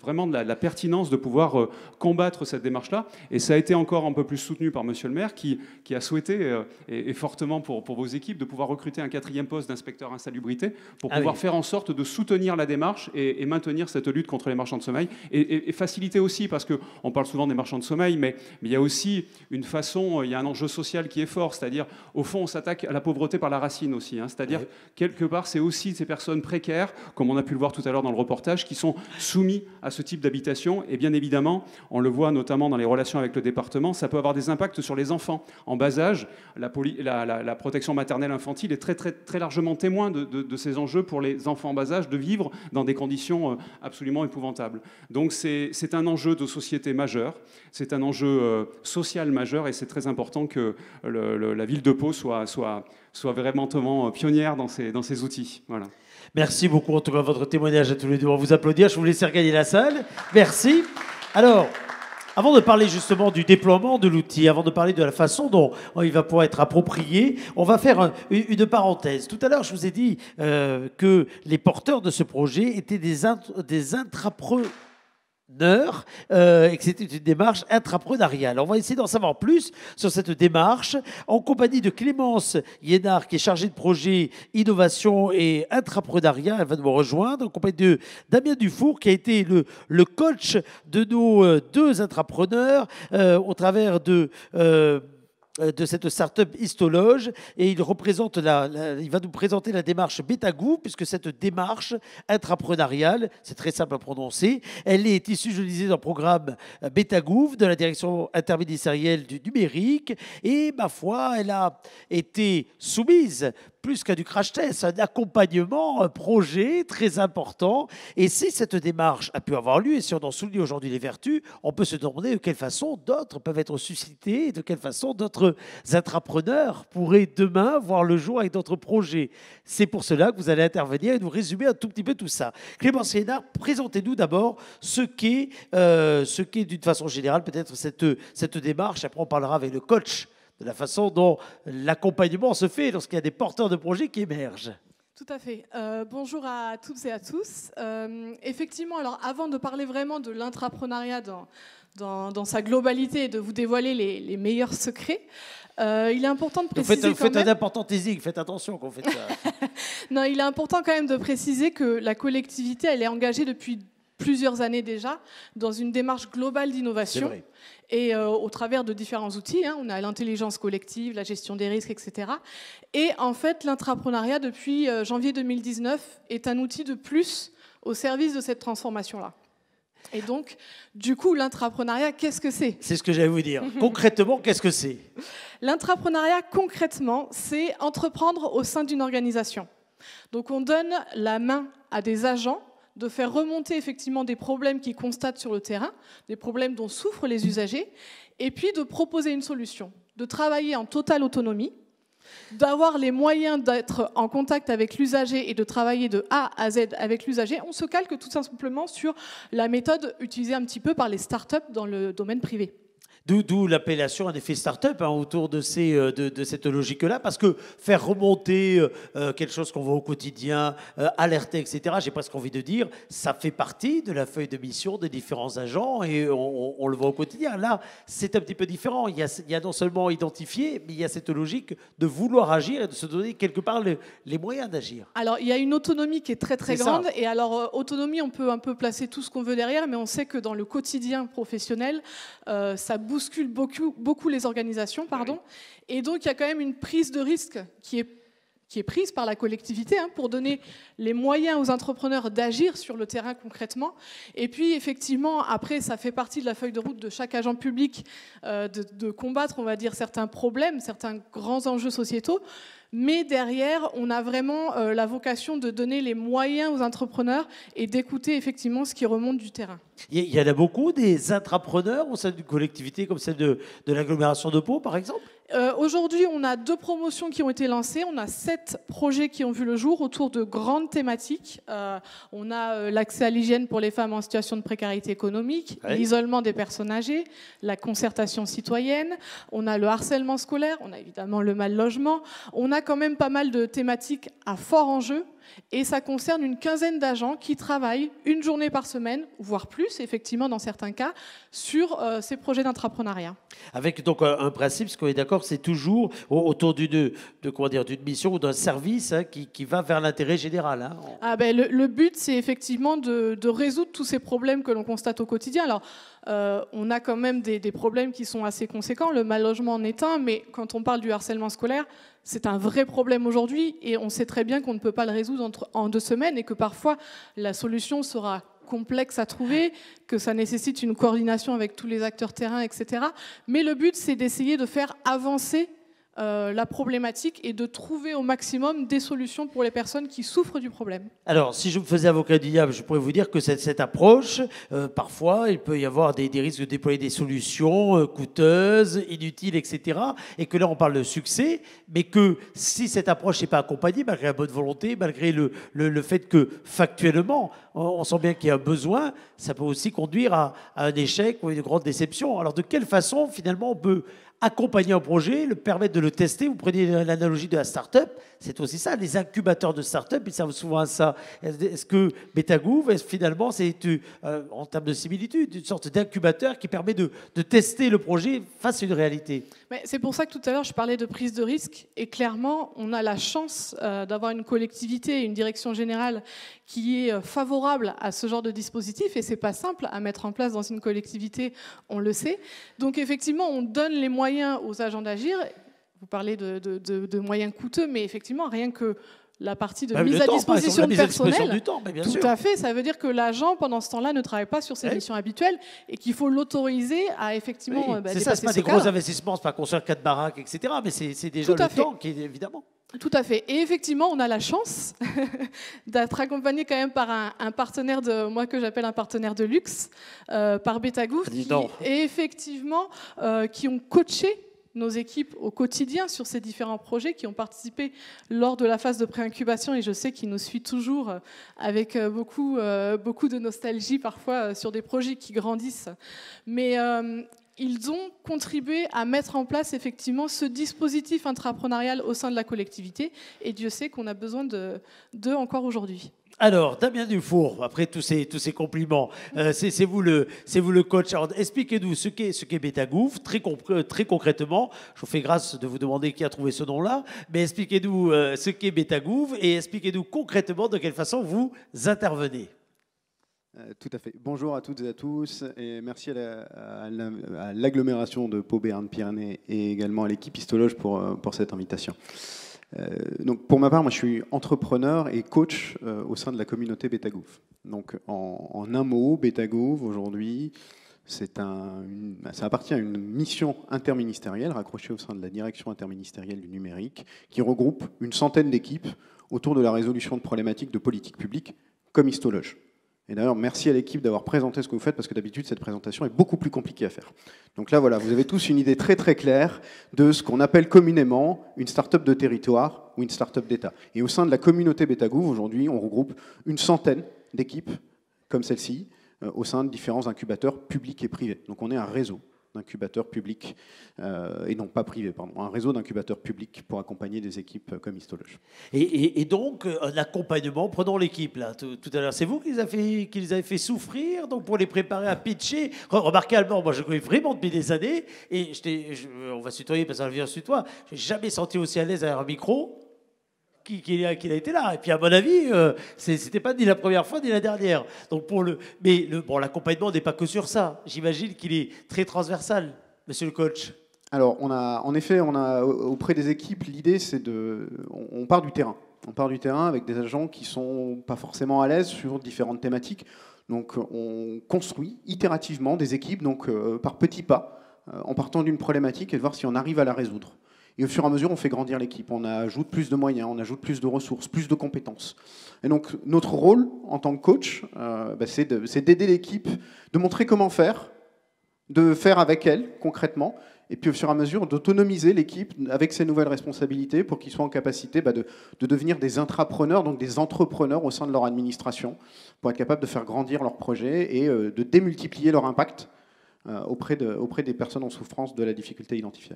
vraiment de la pertinence de pouvoir combattre cette démarche-là. Et ça a été encore un peu plus soutenu par Monsieur le maire qui a souhaité, et fortement pour vos équipes, de pouvoir recruter un 4e poste d'inspecteur insalubrité pour pouvoir faire en sorte de soutenir la démarche et maintenir cette lutte contre les marchands de sommeil et faciliter aussi, parce qu'on parle souvent des marchands de sommeil, mais il y a aussi une façon, il y a un enjeu social qui est fort, c'est-à-dire, au fond, on s'attaque à la pauvreté par la racine aussi, c'est-à-dire, quelque part, c'est aussi ces personnes précaires, comme on a pu le voir tout à l'heure dans le reportage, qui sont soumis à ce type d'habitation, et bien évidemment, on le voit notamment dans les relations avec le département, ça peut avoir des impacts sur les enfants en bas âge. La protection maternelle infantile est très, très, très largement témoin de ces enjeux pour les enfants en bas âge, de vivre dans des conditions absolument épouvantables. Donc c'est un enjeu de société majeur, c'est un enjeu social majeur, et c'est très important que la ville de Pau soit vraiment pionnière dans ces outils. Voilà. Merci beaucoup en tout cas votre témoignage à tous les deux. On vous applaudir, je vous laisse regagner la salle. Merci. Alors, avant de parler justement du déploiement de l'outil, avant de parler de la façon dont il va pouvoir être approprié, on va faire une parenthèse. Tout à l'heure, je vous ai dit que les porteurs de ce projet étaient des intrapreneurs. Et que c'était une démarche intrapreneuriale. On va essayer d'en savoir plus sur cette démarche en compagnie de Clémence Yénard, qui est chargée de projet innovation et intrapreneuriat. Elle va nous rejoindre en compagnie de Damien Dufour, qui a été le coach de nos deux intrapreneurs au travers de de cette start-up Histologe et il va nous présenter la démarche Betagouv, puisque cette démarche intrapreneuriale, c'est très simple à prononcer, elle est issue, je le disais, d'un programme Betagouv de la direction interministérielle du numérique et ma foi, elle a été soumise plus qu'à du crash test, un accompagnement, un projet très important. Et si cette démarche a pu avoir lieu, et si on en souligne aujourd'hui les vertus, on peut se demander de quelle façon d'autres peuvent être suscités, et de quelle façon d'autres intrapreneurs pourraient demain voir le jour avec d'autres projets. C'est pour cela que vous allez intervenir et nous résumer un tout petit peu tout ça. Clémence Liénard, présentez-nous d'abord ce qu'est d'une façon générale peut-être cette démarche. Après, on parlera avec le coach de la façon dont l'accompagnement se fait lorsqu'il y a des porteurs de projets qui émergent. Tout à fait. Bonjour à toutes et à tous. Effectivement, alors avant de parler vraiment de l'intrapreneuriat dans sa globalité et de vous dévoiler les meilleurs secrets, il est important de préciser vous faites un important teasing, faites attention quand vous faites ça. Non, il est important quand même de préciser que la collectivité, elle est engagée depuis plusieurs années déjà dans une démarche globale d'innovation et au travers de différents outils. On a l'intelligence collective, la gestion des risques, etc. Et en fait, l'intrapreneuriat, depuis janvier 2019, est un outil de plus au service de cette transformation-là. Et donc, du coup, l'intrapreneuriat, qu'est-ce que c'est ? C'est ce que j'allais vous dire. Concrètement, qu'est-ce que c'est ? L'intrapreneuriat, concrètement, c'est entreprendre au sein d'une organisation. Donc, on donne la main à des agents de faire remonter effectivement des problèmes qu'ils constatent sur le terrain, des problèmes dont souffrent les usagers, et puis de proposer une solution, de travailler en totale autonomie, d'avoir les moyens d'être en contact avec l'usager et de travailler de A à Z avec l'usager. On se calque tout simplement sur la méthode utilisée un petit peu par les startups dans le domaine privé. D'où l'appellation en effet start-up autour de cette logique-là, parce que faire remonter quelque chose qu'on voit au quotidien, alerter, etc., j'ai presque envie de dire, ça fait partie de la feuille de mission des différents agents et on le voit au quotidien. Là, c'est un petit peu différent. Il y a non seulement identifier, mais il y a cette logique de vouloir agir et de se donner quelque part les moyens d'agir. Alors, il y a une autonomie qui est très très grande. Et alors, autonomie, on peut un peu placer tout ce qu'on veut derrière, mais on sait que dans le quotidien professionnel, ça bouscule beaucoup les organisations, pardon. Et donc il y a quand même une prise de risque qui est prise par la collectivité pour donner les moyens aux entrepreneurs d'agir sur le terrain concrètement. Et puis effectivement, après, ça fait partie de la feuille de route de chaque agent public de combattre, on va dire, certains problèmes, certains grands enjeux sociétaux. Mais derrière, on a vraiment la vocation de donner les moyens aux entrepreneurs et d'écouter effectivement ce qui remonte du terrain. Il y en a beaucoup des intrapreneurs au sein d'une collectivité comme celle de l'agglomération de Pau, par exemple ? Aujourd'hui, on a 2 promotions qui ont été lancées. On a 7 projets qui ont vu le jour autour de grandes thématiques. On a l'accès à l'hygiène pour les femmes en situation de précarité économique, l'isolement des personnes âgées, la concertation citoyenne, on a le harcèlement scolaire, on a évidemment le mal logement. On a quand même pas mal de thématiques à fort enjeu. Et ça concerne une quinzaine d'agents qui travaillent une journée par semaine, voire plus, effectivement, dans certains cas, sur ces projets d'intrapreneuriat. Avec donc un principe, ce qu'on est d'accord, c'est toujours autour d'une mission ou d'un service qui va vers l'intérêt général. Le but, c'est effectivement de résoudre tous ces problèmes que l'on constate au quotidien. Alors, on a quand même des problèmes qui sont assez conséquents. Le mal logement en est un, mais quand on parle du harcèlement scolaire, c'est un vrai problème aujourd'hui et on sait très bien qu'on ne peut pas le résoudre en 2 semaines et que parfois la solution sera complexe à trouver, que ça nécessite une coordination avec tous les acteurs terrain, etc. Mais le but, c'est d'essayer de faire avancer la problématique et de trouver au maximum des solutions pour les personnes qui souffrent du problème. Alors, si je me faisais avocat du diable, je pourrais vous dire que cette approche, parfois, il peut y avoir des risques de déployer des solutions coûteuses, inutiles, etc. Et que là, on parle de succès, mais que si cette approche n'est pas accompagnée, malgré la bonne volonté, malgré le fait que, factuellement, on sent bien qu'il y a un besoin, ça peut aussi conduire à un échec ou une grande déception. Alors, de quelle façon, finalement, on peut accompagner un projet, le permettre de le tester. Vous prenez l'analogie de la start-up, c'est aussi ça. Les incubateurs de start-up, ils servent souvent à ça. Est-ce que Betagouv, finalement, c'est en termes de similitude, une sorte d'incubateur qui permet de tester le projet face à une réalité? C'est pour ça que tout à l'heure, je parlais de prise de risque. Et clairement, on a la chance d'avoir une collectivité, une direction générale qui est favorable à ce genre de dispositif. Et ce n'est pas simple à mettre en place dans une collectivité, on le sait. Donc effectivement, on donne les moyens aux agents d'agir. Vous parlez de moyens coûteux, mais effectivement, rien que la partie de mise à disposition de personnel, tout à fait, ça veut dire que l'agent, pendant ce temps-là, ne travaille pas sur ses missions habituelles et qu'il faut l'autoriser à effectivement c'est ça, c'est pas des gros investissements, c'est pas construire 4 baraques, etc. Mais c'est déjà le temps qui est évidemment... Tout à fait. Et effectivement, on a la chance d'être accompagné quand même par un partenaire moi que j'appelle un partenaire de luxe, par Betagouv, qui ont coaché nos équipes au quotidien sur ces différents projets, qui ont participé lors de la phase de pré-incubation, et je sais qu'ils nous suivent toujours avec beaucoup de nostalgie parfois sur des projets qui grandissent. Mais ils ont contribué à mettre en place effectivement ce dispositif intrapreneurial au sein de la collectivité, et Dieu sait qu'on a besoin d'eux encore aujourd'hui. Alors, Damien Dufour, après tous ces compliments, c'est vous le coach. Alors, expliquez-nous ce qu'est Betagouv, très concrètement. Je vous fais grâce de vous demander qui a trouvé ce nom-là, mais expliquez-nous ce qu'est Betagouv et expliquez-nous concrètement de quelle façon vous intervenez. Tout à fait. Bonjour à toutes et à tous, et merci à l'agglomération de Pau Béarn-Pyrénées et également à l'équipe Histologe pour cette invitation. Donc pour ma part, moi je suis entrepreneur et coach au sein de la communauté Betagouv. Donc en un mot, Betagouv aujourd'hui, ça appartient à une mission interministérielle raccrochée au sein de la direction interministérielle du numérique qui regroupe une centaine d'équipes autour de la résolution de problématiques de politique publique comme Histologe. Et d'ailleurs, merci à l'équipe d'avoir présenté ce que vous faites, parce que d'habitude, cette présentation est beaucoup plus compliquée à faire. Donc là, voilà, vous avez tous une idée très très claire de ce qu'on appelle communément une start-up de territoire ou une start-up d'État. Et au sein de la communauté Betagouv, aujourd'hui, on regroupe une centaine d'équipes comme celle-ci, au sein de différents incubateurs publics et privés. Donc on est un réseau d'incubateurs publics, et non pas privés, pardon, un réseau d'incubateurs publics pour accompagner des équipes comme Histologe. Et donc, l'accompagnement, prenons l'équipe, là, tout à l'heure, c'est vous qui les avez fait souffrir, donc pour les préparer à pitcher. Remarquez, Alban, moi je connais vraiment depuis des années, et on va se tutoyer parce qu'on vient se tutoyer, je n'ai jamais senti aussi à l'aise derrière un micro qu'il a été là. Et puis, à mon avis, c'était pas ni la première fois ni la dernière. Donc l'accompagnement n'est pas que sur ça. J'imagine qu'il est très transversal, monsieur le coach. Alors, en effet, auprès des équipes, l'idée, c'est on part du terrain. On part du terrain avec des agents qui sont pas forcément à l'aise sur différentes thématiques. Donc, on construit itérativement des équipes, donc par petits pas, en partant d'une problématique et de voir si on arrive à la résoudre. Et au fur et à mesure, on fait grandir l'équipe. On ajoute plus de moyens, on ajoute plus de ressources, plus de compétences. Et donc, notre rôle en tant que coach, c'est d'aider l'équipe, de montrer comment faire, de faire avec elle, concrètement, et puis au fur et à mesure, d'autonomiser l'équipe avec ses nouvelles responsabilités pour qu'ils soient en capacité de devenir des intrapreneurs, donc des entrepreneurs au sein de leur administration, pour être capables de faire grandir leurs projets et de démultiplier leur impact auprès des personnes en souffrance de la difficulté identifiée.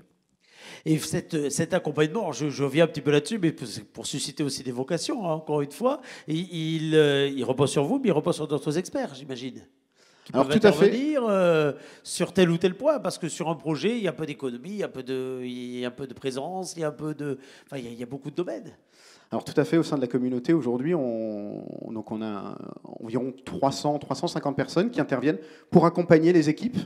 Et cet accompagnement, je reviens un petit peu là-dessus, mais pour susciter aussi des vocations, hein, encore une fois, il repose sur vous, mais il repose sur d'autres experts, j'imagine, qui peuvent intervenir sur tel ou tel point, parce que sur un projet, il y a un peu d'économie, il y a un peu de présence, il y a beaucoup de domaines. Alors tout à fait, au sein de la communauté, aujourd'hui, on a environ 350 personnes qui interviennent pour accompagner les équipes.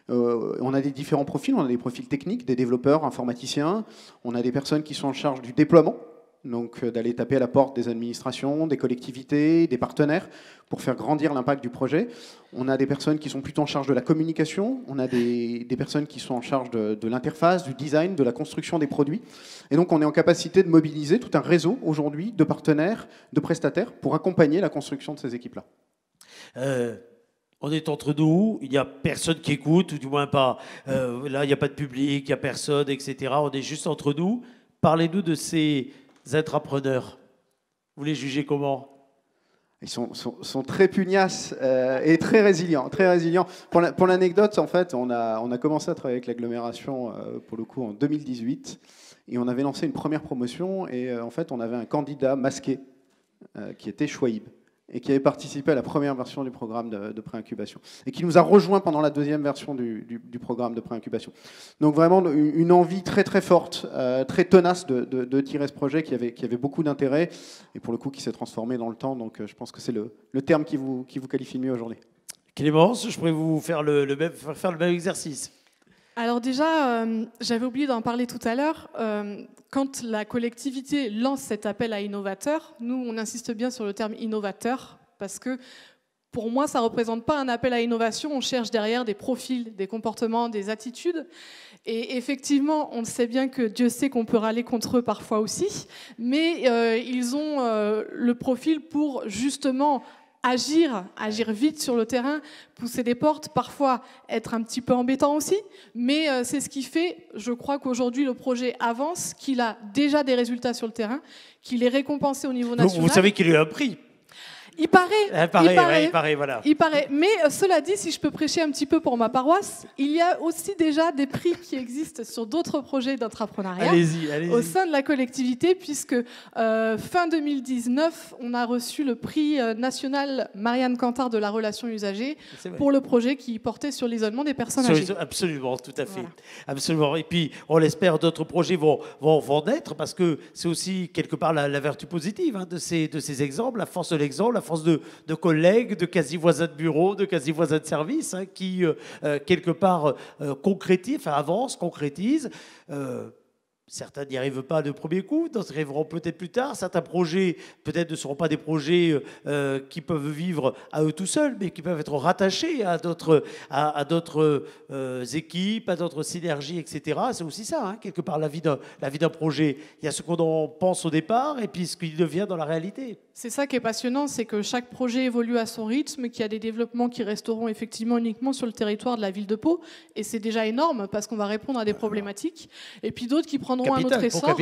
On a des différents profils, on a des profils techniques, des développeurs, informaticiens, on a des personnes qui sont en charge du déploiement, donc d'aller taper à la porte des administrations, des collectivités, des partenaires, pour faire grandir l'impact du projet. On a des personnes qui sont plutôt en charge de la communication, on a des personnes qui sont en charge de l'interface, du design, de la construction des produits. Et donc on est en capacité de mobiliser tout un réseau aujourd'hui de partenaires, de prestataires, pour accompagner la construction de ces équipes-là. On est entre nous, il n'y a personne qui écoute, ou du moins pas. Là, il n'y a pas de public, il n'y a personne, etc. On est juste entre nous. Parlez-nous de ces intrapreneurs. Vous les jugez comment ? Ils sont très pugnaces et très résilients. Très résilients. Pour l'anecdote, en fait, on a commencé à travailler avec l'agglomération, pour le coup, en 2018. Et on avait lancé une première promotion. Et en fait, on avait un candidat masqué qui était Chouaib et qui avait participé à la première version du programme de préincubation et qui nous a rejoint pendant la deuxième version du programme de préincubation. Donc vraiment une envie très très forte, très tenace de tirer ce projet qui avait beaucoup d'intérêt et pour le coup qui s'est transformé dans le temps. Donc je pense que c'est le terme qui vous qualifie le mieux aujourd'hui. Clémence, je pourrais vous faire le même exercice. Alors déjà, j'avais oublié d'en parler tout à l'heure. Quand la collectivité lance cet appel à innovateurs, nous, on insiste bien sur le terme innovateur, parce que pour moi, ça ne représente pas un appel à innovation. On cherche derrière des profils, des comportements, des attitudes. Et effectivement, on sait bien que Dieu sait qu'on peut râler contre eux parfois aussi, mais ils ont le profil pour justement agir vite sur le terrain, pousser des portes, parfois être un petit peu embêtant aussi, mais c'est ce qui fait, je crois qu'aujourd'hui le projet avance, qu'il a déjà des résultats sur le terrain, qu'il est récompensé au niveau national. Vous savez qu'il a eu un prix. Il paraît, voilà. Il paraît. Mais cela dit, si je peux prêcher un petit peu pour ma paroisse, il y a aussi déjà des prix qui existent sur d'autres projets d'entrepreneuriat au sein de la collectivité, puisque fin 2019, on a reçu le prix national Marianne Cantard de la relation usagée pour le projet qui portait sur l'isolement des personnes âgées. Absolument, tout à fait. Voilà. Absolument. Et puis, on l'espère, d'autres projets vont naître, parce que c'est aussi quelque part la vertu positive de ces exemples, la force de l'exemple, la force de collègues, de quasi-voisins de bureau, de quasi-voisins de service, qui, quelque part, avancent, concrétisent. Certains n'y arrivent pas de premier coup, d'autres arriveront peut-être plus tard. Certains projets, peut-être, ne seront pas des projets qui peuvent vivre à eux tout seuls, mais qui peuvent être rattachés à d'autres équipes, à d'autres synergies, etc. C'est aussi ça, quelque part, la vie d'un projet. Il y a ce qu'on en pense au départ et puis ce qu'il devient dans la réalité. C'est ça qui est passionnant, c'est que chaque projet évolue à son rythme, qu'il y a des développements qui resteront effectivement uniquement sur le territoire de la ville de Pau, et c'est déjà énorme parce qu'on va répondre à des problématiques, et puis d'autres qui prendront un autre essor.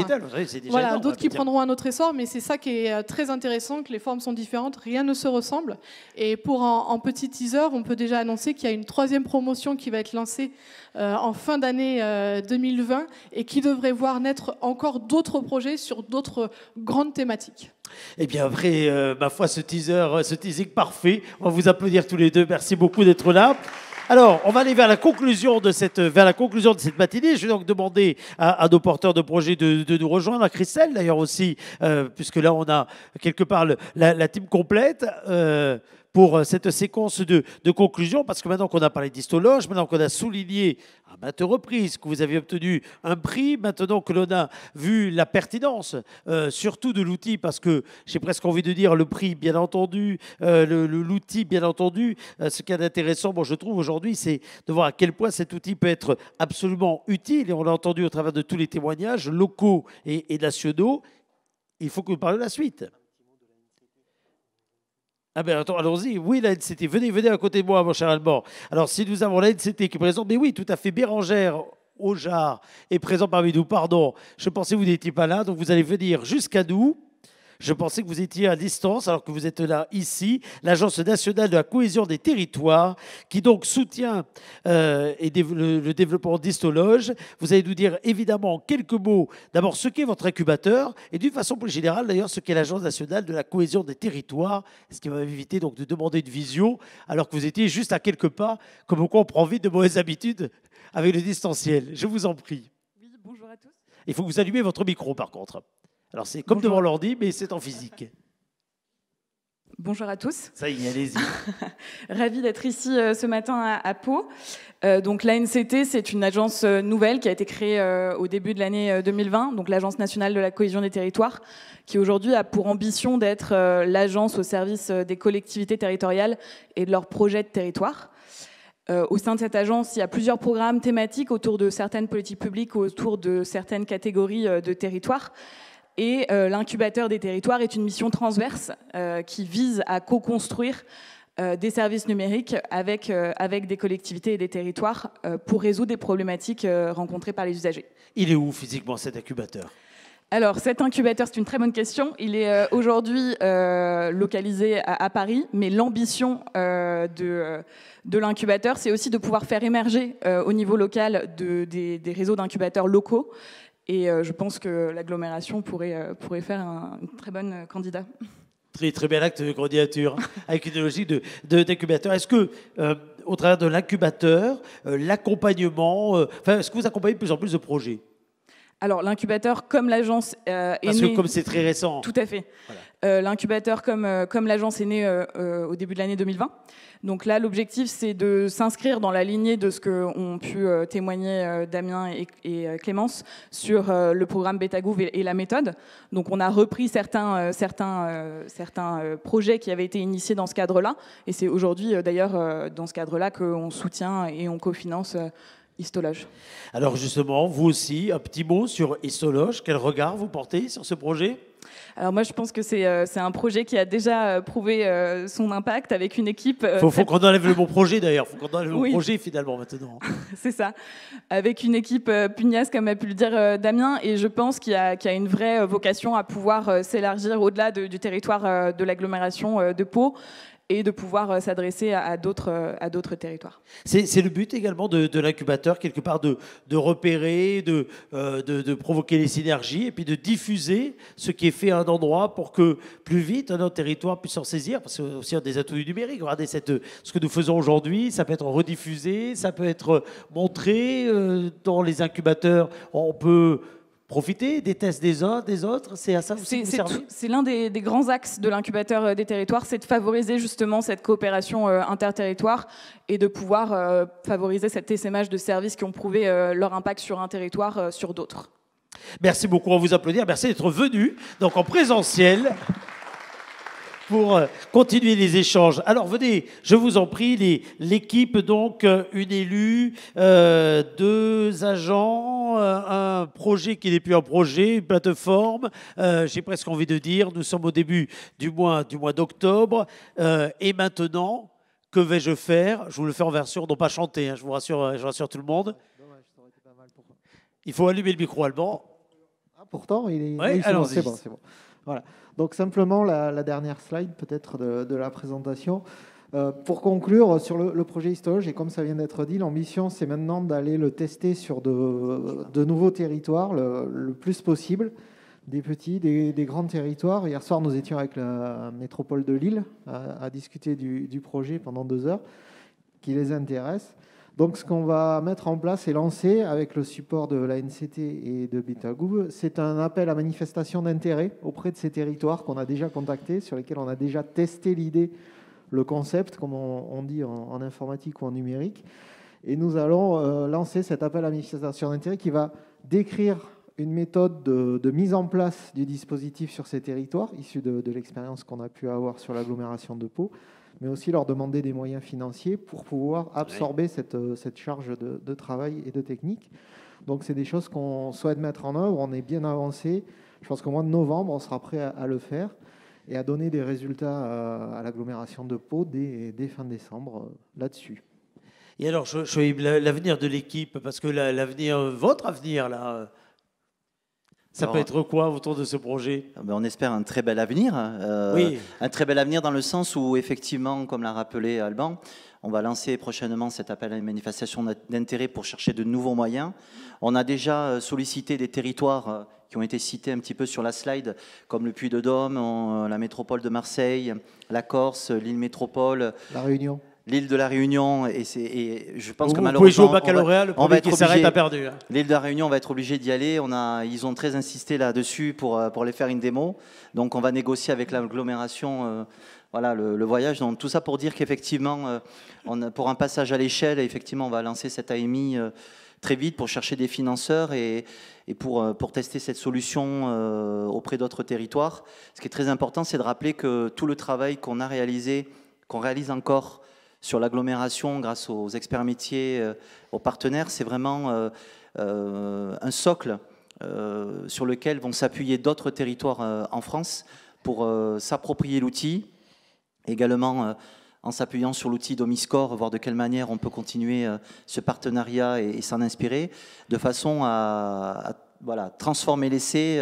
D'autres qui prendront un autre essor, mais c'est ça qui est très intéressant, que les formes sont différentes, rien ne se ressemble. Et pour en petit teaser, on peut déjà annoncer qu'il y a une troisième promotion qui va être lancée en fin d'année 2020 et qui devrait voir naître encore d'autres projets sur d'autres grandes thématiques. Eh bien, après, ma foi, ce teasing parfait, on va vous applaudir tous les deux. Merci beaucoup d'être là. Alors, on va aller vers la conclusion de cette matinée. Je vais donc demander à nos porteurs de projets de nous rejoindre, à Christelle d'ailleurs aussi, puisque là, on a quelque part la team complète. Pour cette séquence de conclusion, parce que maintenant qu'on a parlé d'Histologe, maintenant qu'on a souligné à maintes reprises que vous avez obtenu un prix, maintenant que l'on a vu la pertinence, surtout de l'outil, parce que j'ai presque envie de dire le prix, bien entendu, l'outil, bien entendu, ce qui est intéressant, je trouve aujourd'hui, c'est de voir à quel point cet outil peut être absolument utile, et on l'a entendu au travers de tous les témoignages locaux et nationaux. Il faut que vous parliez de la suite. Ah ben attends, allons-y. Oui, la NCT. Venez à côté de moi, mon cher Alban. Alors, si nous avons la NCT qui est présente, mais oui, tout à fait, Bérangère Aujar est présent parmi nous. Pardon, je pensais que vous n'étiez pas là, donc vous allez venir jusqu'à nous. Je pensais que vous étiez à distance, alors que vous êtes là, ici, l'Agence nationale de la cohésion des territoires, qui donc soutient le développement d'Histologe. Vous allez nous dire évidemment en quelques mots, d'abord ce qu'est votre incubateur, et d'une façon plus générale d'ailleurs, ce qu'est l'Agence nationale de la cohésion des territoires, ce qui m'a évité donc de demander une visio, alors que vous étiez juste à quelques pas, comme quoi on prend vite de mauvaises habitudes avec le distanciel. Je vous en prie. Oui, bonjour à tous. Il faut que vous allumiez votre micro par contre. Alors, c'est comme devant l'ordi, mais c'est en physique. Bonjour à tous. Ça y est, allez-y. Ravie d'être ici ce matin à Pau. Donc, l'ANCT, c'est une agence nouvelle qui a été créée au début de l'année 2020, donc l'Agence nationale de la cohésion des territoires, qui aujourd'hui a pour ambition d'être l'agence au service des collectivités territoriales et de leurs projets de territoire. Au sein de cette agence, il y a plusieurs programmes thématiques autour de certaines politiques publiques, autour de certaines catégories de territoires. Et l'incubateur des territoires est une mission transverse qui vise à co-construire des services numériques avec des collectivités et des territoires pour résoudre des problématiques rencontrées par les usagers. Il est où physiquement cet incubateur ? Alors, cet incubateur, c'est une très bonne question. Il est aujourd'hui localisé à Paris, mais l'ambition de l'incubateur, c'est aussi de pouvoir faire émerger au niveau local des réseaux d'incubateurs locaux. Et je pense que l'agglomération pourrait faire un très bon candidat. Très, très bel acte de candidature, avec une logique d'incubateur. Est-ce que, au travers de l'incubateur, l'accompagnement, est-ce que vous accompagnez de plus en plus de projets? Alors, l'incubateur, comme l'agence est né... Parce que comme c'est très récent. Tout à fait. Voilà. L'incubateur, comme l'agence est né au début de l'année 2020. Donc là, l'objectif, c'est de s'inscrire dans la lignée de ce qu'ont pu témoigner Damien et Clémence sur le programme Betagouv et la méthode. Donc on a repris certains projets qui avaient été initiés dans ce cadre-là. Et c'est aujourd'hui, d'ailleurs, dans ce cadre-là qu'on soutient et on cofinance Histologe. Alors justement, vous aussi, un petit mot sur Histologe. Quel regard vous portez sur ce projet? Alors moi, je pense que c'est un projet qui a déjà prouvé son impact avec une équipe... faut qu'on enlève le bon projet d'ailleurs, il faut qu'on enlève le bon projet finalement maintenant. C'est ça, avec une équipe pugnace, comme a pu le dire Damien, et je pense qu'il y a une vraie vocation à pouvoir s'élargir au-delà du territoire de l'agglomération de Pau, et de pouvoir s'adresser à d'autres territoires. C'est le but également de l'incubateur, quelque part de repérer, de provoquer les synergies et puis de diffuser ce qui est fait à un endroit pour que plus vite un autre territoire puisse s'en saisir, parce que c'est aussi un des atouts du numérique. Regardez ce que nous faisons aujourd'hui, ça peut être rediffusé, ça peut être montré dans les incubateurs. On peut profiter des tests des uns, des autres, c'est à ça que vous servez? C'est l'un des grands axes de l'incubateur des territoires, c'est de favoriser justement cette coopération interterritoire et de pouvoir favoriser cet essaimage de services qui ont prouvé leur impact sur un territoire, sur d'autres. Merci beaucoup, on vous applaudir, merci d'être venu, donc en présentiel, pour continuer les échanges. Alors venez, je vous en prie, l'équipe, donc une élue, 2 agents, un projet qui n'est plus un projet, une plateforme, j'ai presque envie de dire, nous sommes au début du mois d'octobre, et maintenant, que vais-je faire? Je vous le fais en version, non pas chanter, hein, je rassure tout le monde. Il faut allumer le micro, Alban. Ah, pourtant, il est... Ouais, oui, c'est bon. Voilà. Donc simplement la dernière slide peut-être de la présentation. Pour conclure sur le projet Histologe, et comme ça vient d'être dit, l'ambition c'est maintenant d'aller le tester sur de nouveaux territoires le plus possible, des petits, des grands territoires. Hier soir nous étions avec la métropole de Lille à discuter du projet pendant 2 heures qui les intéresse. Donc ce qu'on va mettre en place et lancer avec le support de l'ANCT et de Betagouv, c'est un appel à manifestation d'intérêt auprès de ces territoires qu'on a déjà contactés, sur lesquels on a déjà testé l'idée, le concept, comme on dit en informatique ou en numérique. Et nous allons lancer cet appel à manifestation d'intérêt qui va décrire une méthode de mise en place du dispositif sur ces territoires, issue de l'expérience qu'on a pu avoir sur l'agglomération de Pau, mais aussi leur demander des moyens financiers pour pouvoir absorber cette charge de travail et de technique. Donc c'est des choses qu'on souhaite mettre en œuvre, on est bien avancé. Je pense qu'au mois de novembre, on sera prêt à le faire et à donner des résultats à l'agglomération de Pau dès fin décembre là-dessus. Et alors, l'avenir de l'équipe, parce que votre avenir, là, ça peut être quoi autour de ce projet? On espère un très bel avenir. Oui. Un très bel avenir dans le sens où, effectivement, comme l'a rappelé Alban, on va lancer prochainement cet appel à une manifestation d'intérêt pour chercher de nouveaux moyens. On a déjà sollicité des territoires qui ont été cités un petit peu sur la slide, comme le Puy-de-Dôme, la métropole de Marseille, la Corse, l'île métropole. La Réunion. L'île de la Réunion, et je pense que malheureusement... Vous pouvez jouer au baccalauréat, le premier qui s'arrête a perdu. L'île de la Réunion, on va être obligé d'y aller. Ils ont très insisté là-dessus pour les faire une démo. Donc on va négocier avec l'agglomération voilà, le voyage. Donc tout ça pour dire qu'effectivement, pour un passage à l'échelle, effectivement, on va lancer cette AMI très vite pour chercher des financeurs et pour tester cette solution auprès d'autres territoires. Ce qui est très important, c'est de rappeler que tout le travail qu'on a réalisé, qu'on réalise encore sur l'agglomération grâce aux experts métiers, aux partenaires, c'est vraiment un socle sur lequel vont s'appuyer d'autres territoires en France pour s'approprier l'outil, également en s'appuyant sur l'outil Domiscore, voir de quelle manière on peut continuer ce partenariat et s'en inspirer, de façon à voilà, transformer l'essai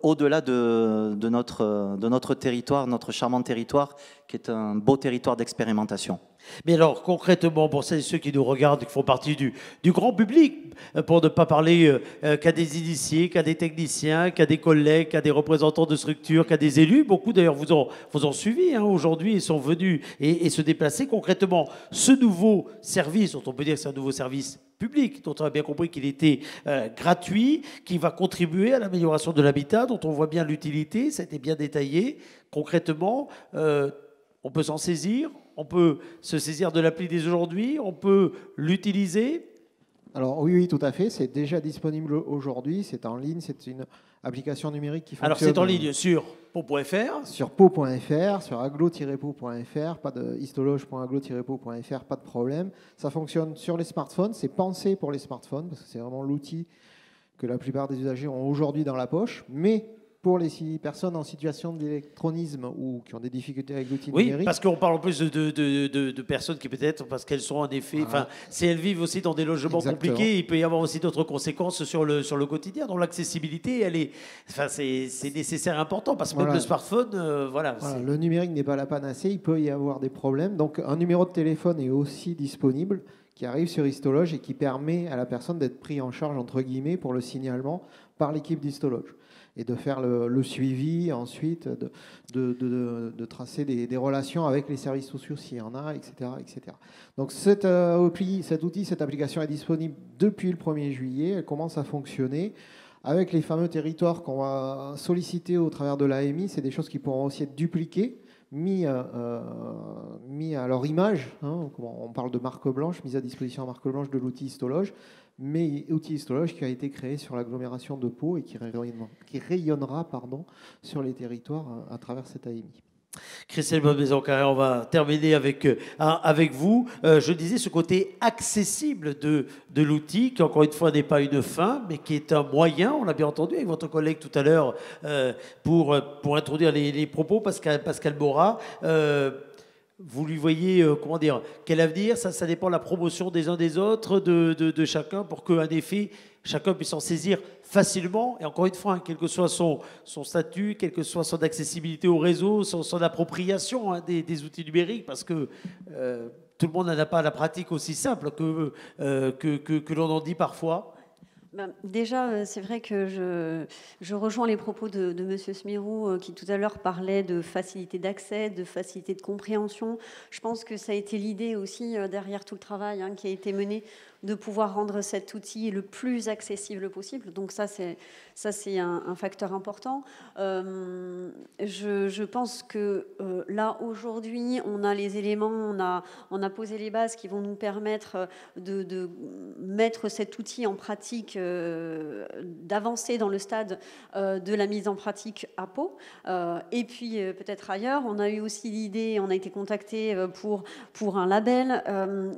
au-delà de notre territoire, notre charmant territoire, qui est un beau territoire d'expérimentation. Mais alors, concrètement, pour celles et ceux qui nous regardent, qui font partie du grand public, pour ne pas parler qu'à des initiés, qu'à des techniciens, qu'à des collègues, qu'à des représentants de structures, qu'à des élus, beaucoup d'ailleurs vous ont suivi aujourd'hui et sont venus et se déplacer concrètement. Ce nouveau service, dont on peut dire que c'est un nouveau service public, dont on a bien compris qu'il était gratuit, qui va contribuer à l'amélioration de l'habitat, dont on voit bien l'utilité, ça a été bien détaillé. Concrètement, on peut s'en saisir, on peut se saisir de l'appli dès aujourd'hui, on peut l'utiliser. Alors oui, tout à fait, c'est déjà disponible aujourd'hui, c'est en ligne, c'est une application numérique qui fonctionne. Alors c'est en ligne sur pau.fr. Sur pau.fr, sur aglo-pau.fr, pas de histologe.aglo-pau.fr, pas de problème. Ça fonctionne sur les smartphones, c'est pensé pour les smartphones, parce que c'est vraiment l'outil que la plupart des usagers ont aujourd'hui dans la poche, mais pour les personnes en situation d'électronisme ou qui ont des difficultés avec l'outil numérique. Oui, parce qu'on parle en plus de personnes qui peut-être, parce qu'elles sont en effet, enfin, si elles vivent aussi dans des logements compliqués, il peut y avoir aussi d'autres conséquences sur le quotidien. Donc l'accessibilité, c'est nécessaire et important, parce que même le smartphone, le numérique n'est pas la panacée, il peut y avoir des problèmes. Donc un numéro de téléphone est aussi disponible, qui arrive sur Histologe et qui permet à la personne d'être pris en charge, entre guillemets, pour le signalement par l'équipe d'Histologe. Et de faire le suivi ensuite, de tracer des relations avec les services sociaux s'il y en a, etc. etc. Donc cet outil, cette application est disponible depuis le 1er juillet. Elle commence à fonctionner avec les fameux territoires qu'on va solliciter au travers de l'AMI. C'est des choses qui pourront aussi être dupliquées, mis à leur image. On parle de marque blanche, mise à disposition en marque blanche de l'outil Histologe. Mais outil Histologe qui a été créé sur l'agglomération de Pau et qui rayonnera sur les territoires à travers cette AMI. Christelle Maison-Carré, on va terminer avec vous. Je disais ce côté accessible de l'outil, qui encore une fois n'est pas une fin, mais qui est un moyen, on l'a bien entendu avec votre collègue tout à l'heure, pour introduire les propos, Pascal Mora. Vous lui voyez, quel avenir? Ça dépend de la promotion des uns des autres, de chacun, pour qu'en effet, chacun puisse s'en saisir facilement. Et encore une fois, quel que soit son statut, quelle que soit son accessibilité au réseau, son appropriation des outils numériques, parce que tout le monde n'a pas la pratique aussi simple que l'on en dit parfois. Déjà, c'est vrai que je rejoins les propos de M. Smirou qui tout à l'heure parlait de facilité d'accès, de facilité de compréhension. Je pense que ça a été l'idée aussi derrière tout le travail qui a été mené, de pouvoir rendre cet outil le plus accessible possible. Donc ça c'est un facteur important. Je pense que là, aujourd'hui, on a les éléments, on a posé les bases qui vont nous permettre de mettre cet outil en pratique, d'avancer dans le stade de la mise en pratique à Pau. Et puis peut-être ailleurs, on a eu aussi l'idée, on a été contacté pour un label.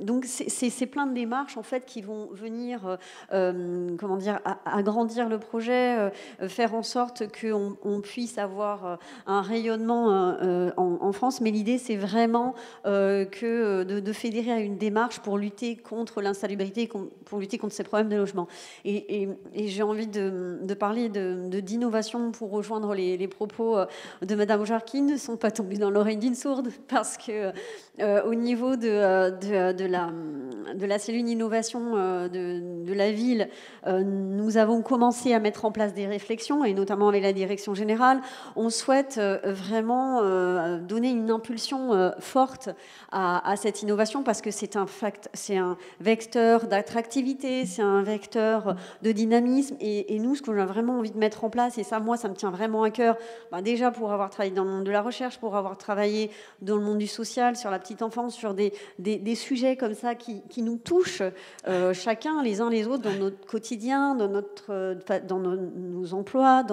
Donc c'est plein de démarches en fait qui vont venir agrandir le projet, faire en sorte qu'on puisse avoir un rayonnement en France. Mais l'idée, c'est vraiment de fédérer à une démarche pour lutter contre l'insalubrité, pour lutter contre ces problèmes de logement. Et j'ai envie de parler d'innovation pour rejoindre les propos de Madame Ojard, qui ne sont pas tombés dans l'oreille d'une sourde, parce que au niveau de la cellule innovation de la ville, nous avons commencé à mettre en place des réflexions, et notamment avec la direction générale. On souhaite vraiment donner une impulsion forte à cette innovation, parce que c'est un vecteur d'attractivité, c'est un vecteur de dynamisme, et nous, ce qu'on a vraiment envie de mettre en place, et ça, moi, ça me tient vraiment à cœur, déjà pour avoir travaillé dans le monde de la recherche, pour avoir travaillé dans le monde du social, sur la petite enfance, sur des sujets comme ça qui nous touchent chacun, les uns les autres, dans notre quotidien, dans nos emplois,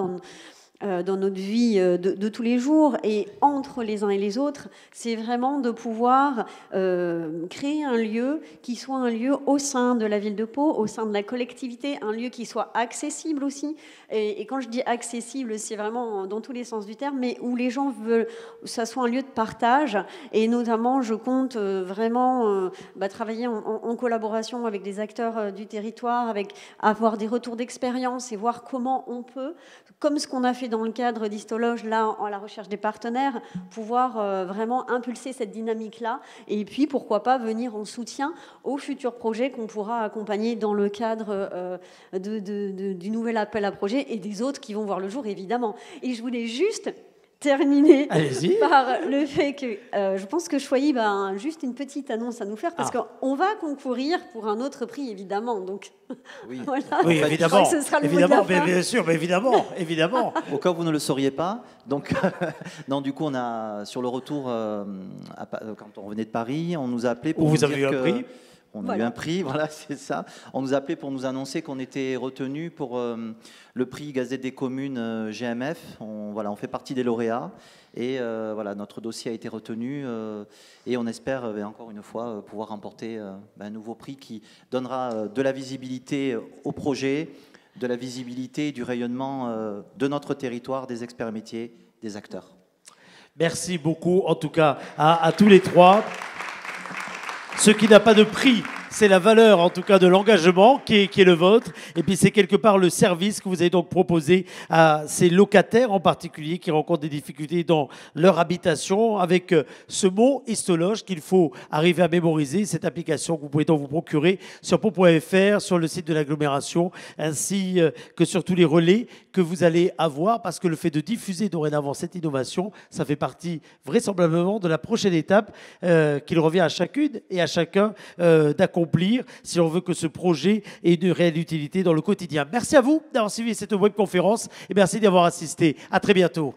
dans notre vie de tous les jours et entre les uns et les autres, c'est vraiment de pouvoir créer un lieu qui soit un lieu au sein de la ville de Pau, au sein de la collectivité, un lieu qui soit accessible aussi. Et quand je dis accessible, c'est vraiment dans tous les sens du terme, mais où les gens veulent, ça soit un lieu de partage. Et notamment, je compte vraiment travailler en collaboration avec des acteurs du territoire, avec avoir des retours d'expérience et voir comment on peut, comme ce qu'on a fait dans le cadre d'Histologe, là, en la recherche des partenaires, pouvoir vraiment impulser cette dynamique-là. Et puis, pourquoi pas venir en soutien aux futurs projets qu'on pourra accompagner dans le cadre du nouvel appel à projet et des autres qui vont voir le jour, évidemment. Et je voulais juste terminer par le fait que je pense que Choyes a juste une petite annonce à nous faire parce qu'on va concourir pour un autre prix, évidemment. Donc, oui, voilà. Oui, évidemment. Ce sera le Évidemment, mot de la fin. bien sûr, mais évidemment. Au cas où vous ne le sauriez pas, donc, non, du coup, on a, sur le retour, quand on revenait de Paris, on nous a appelé pour Où nous vous avez dire eu un prix. On a eu un prix, voilà, c'est ça. On nous a appelé pour nous annoncer qu'on était retenu pour le prix Gazette des communes GMF. On fait partie des lauréats. Et voilà, notre dossier a été retenu. Et on espère, encore une fois, pouvoir remporter un nouveau prix qui donnera de la visibilité au projet, de la visibilité et du rayonnement de notre territoire, des experts métiers, des acteurs. Merci beaucoup, en tout cas, à tous les trois. Ce qui n'a pas de prix, c'est la valeur, en tout cas, de l'engagement qui est le vôtre. Et puis, c'est quelque part le service que vous avez donc proposé à ces locataires en particulier qui rencontrent des difficultés dans leur habitation avec ce mot histologe qu'il faut arriver à mémoriser. Cette application que vous pouvez donc vous procurer sur pau.fr, sur le site de l'agglomération, ainsi que sur tous les relais que vous allez avoir, parce que le fait de diffuser dorénavant cette innovation, ça fait partie vraisemblablement de la prochaine étape qu'il revient à chacune et à chacun d'accomplir si on veut que ce projet ait une réelle utilité dans le quotidien. Merci à vous d'avoir suivi cette webconférence et merci d'y avoir assisté. À très bientôt.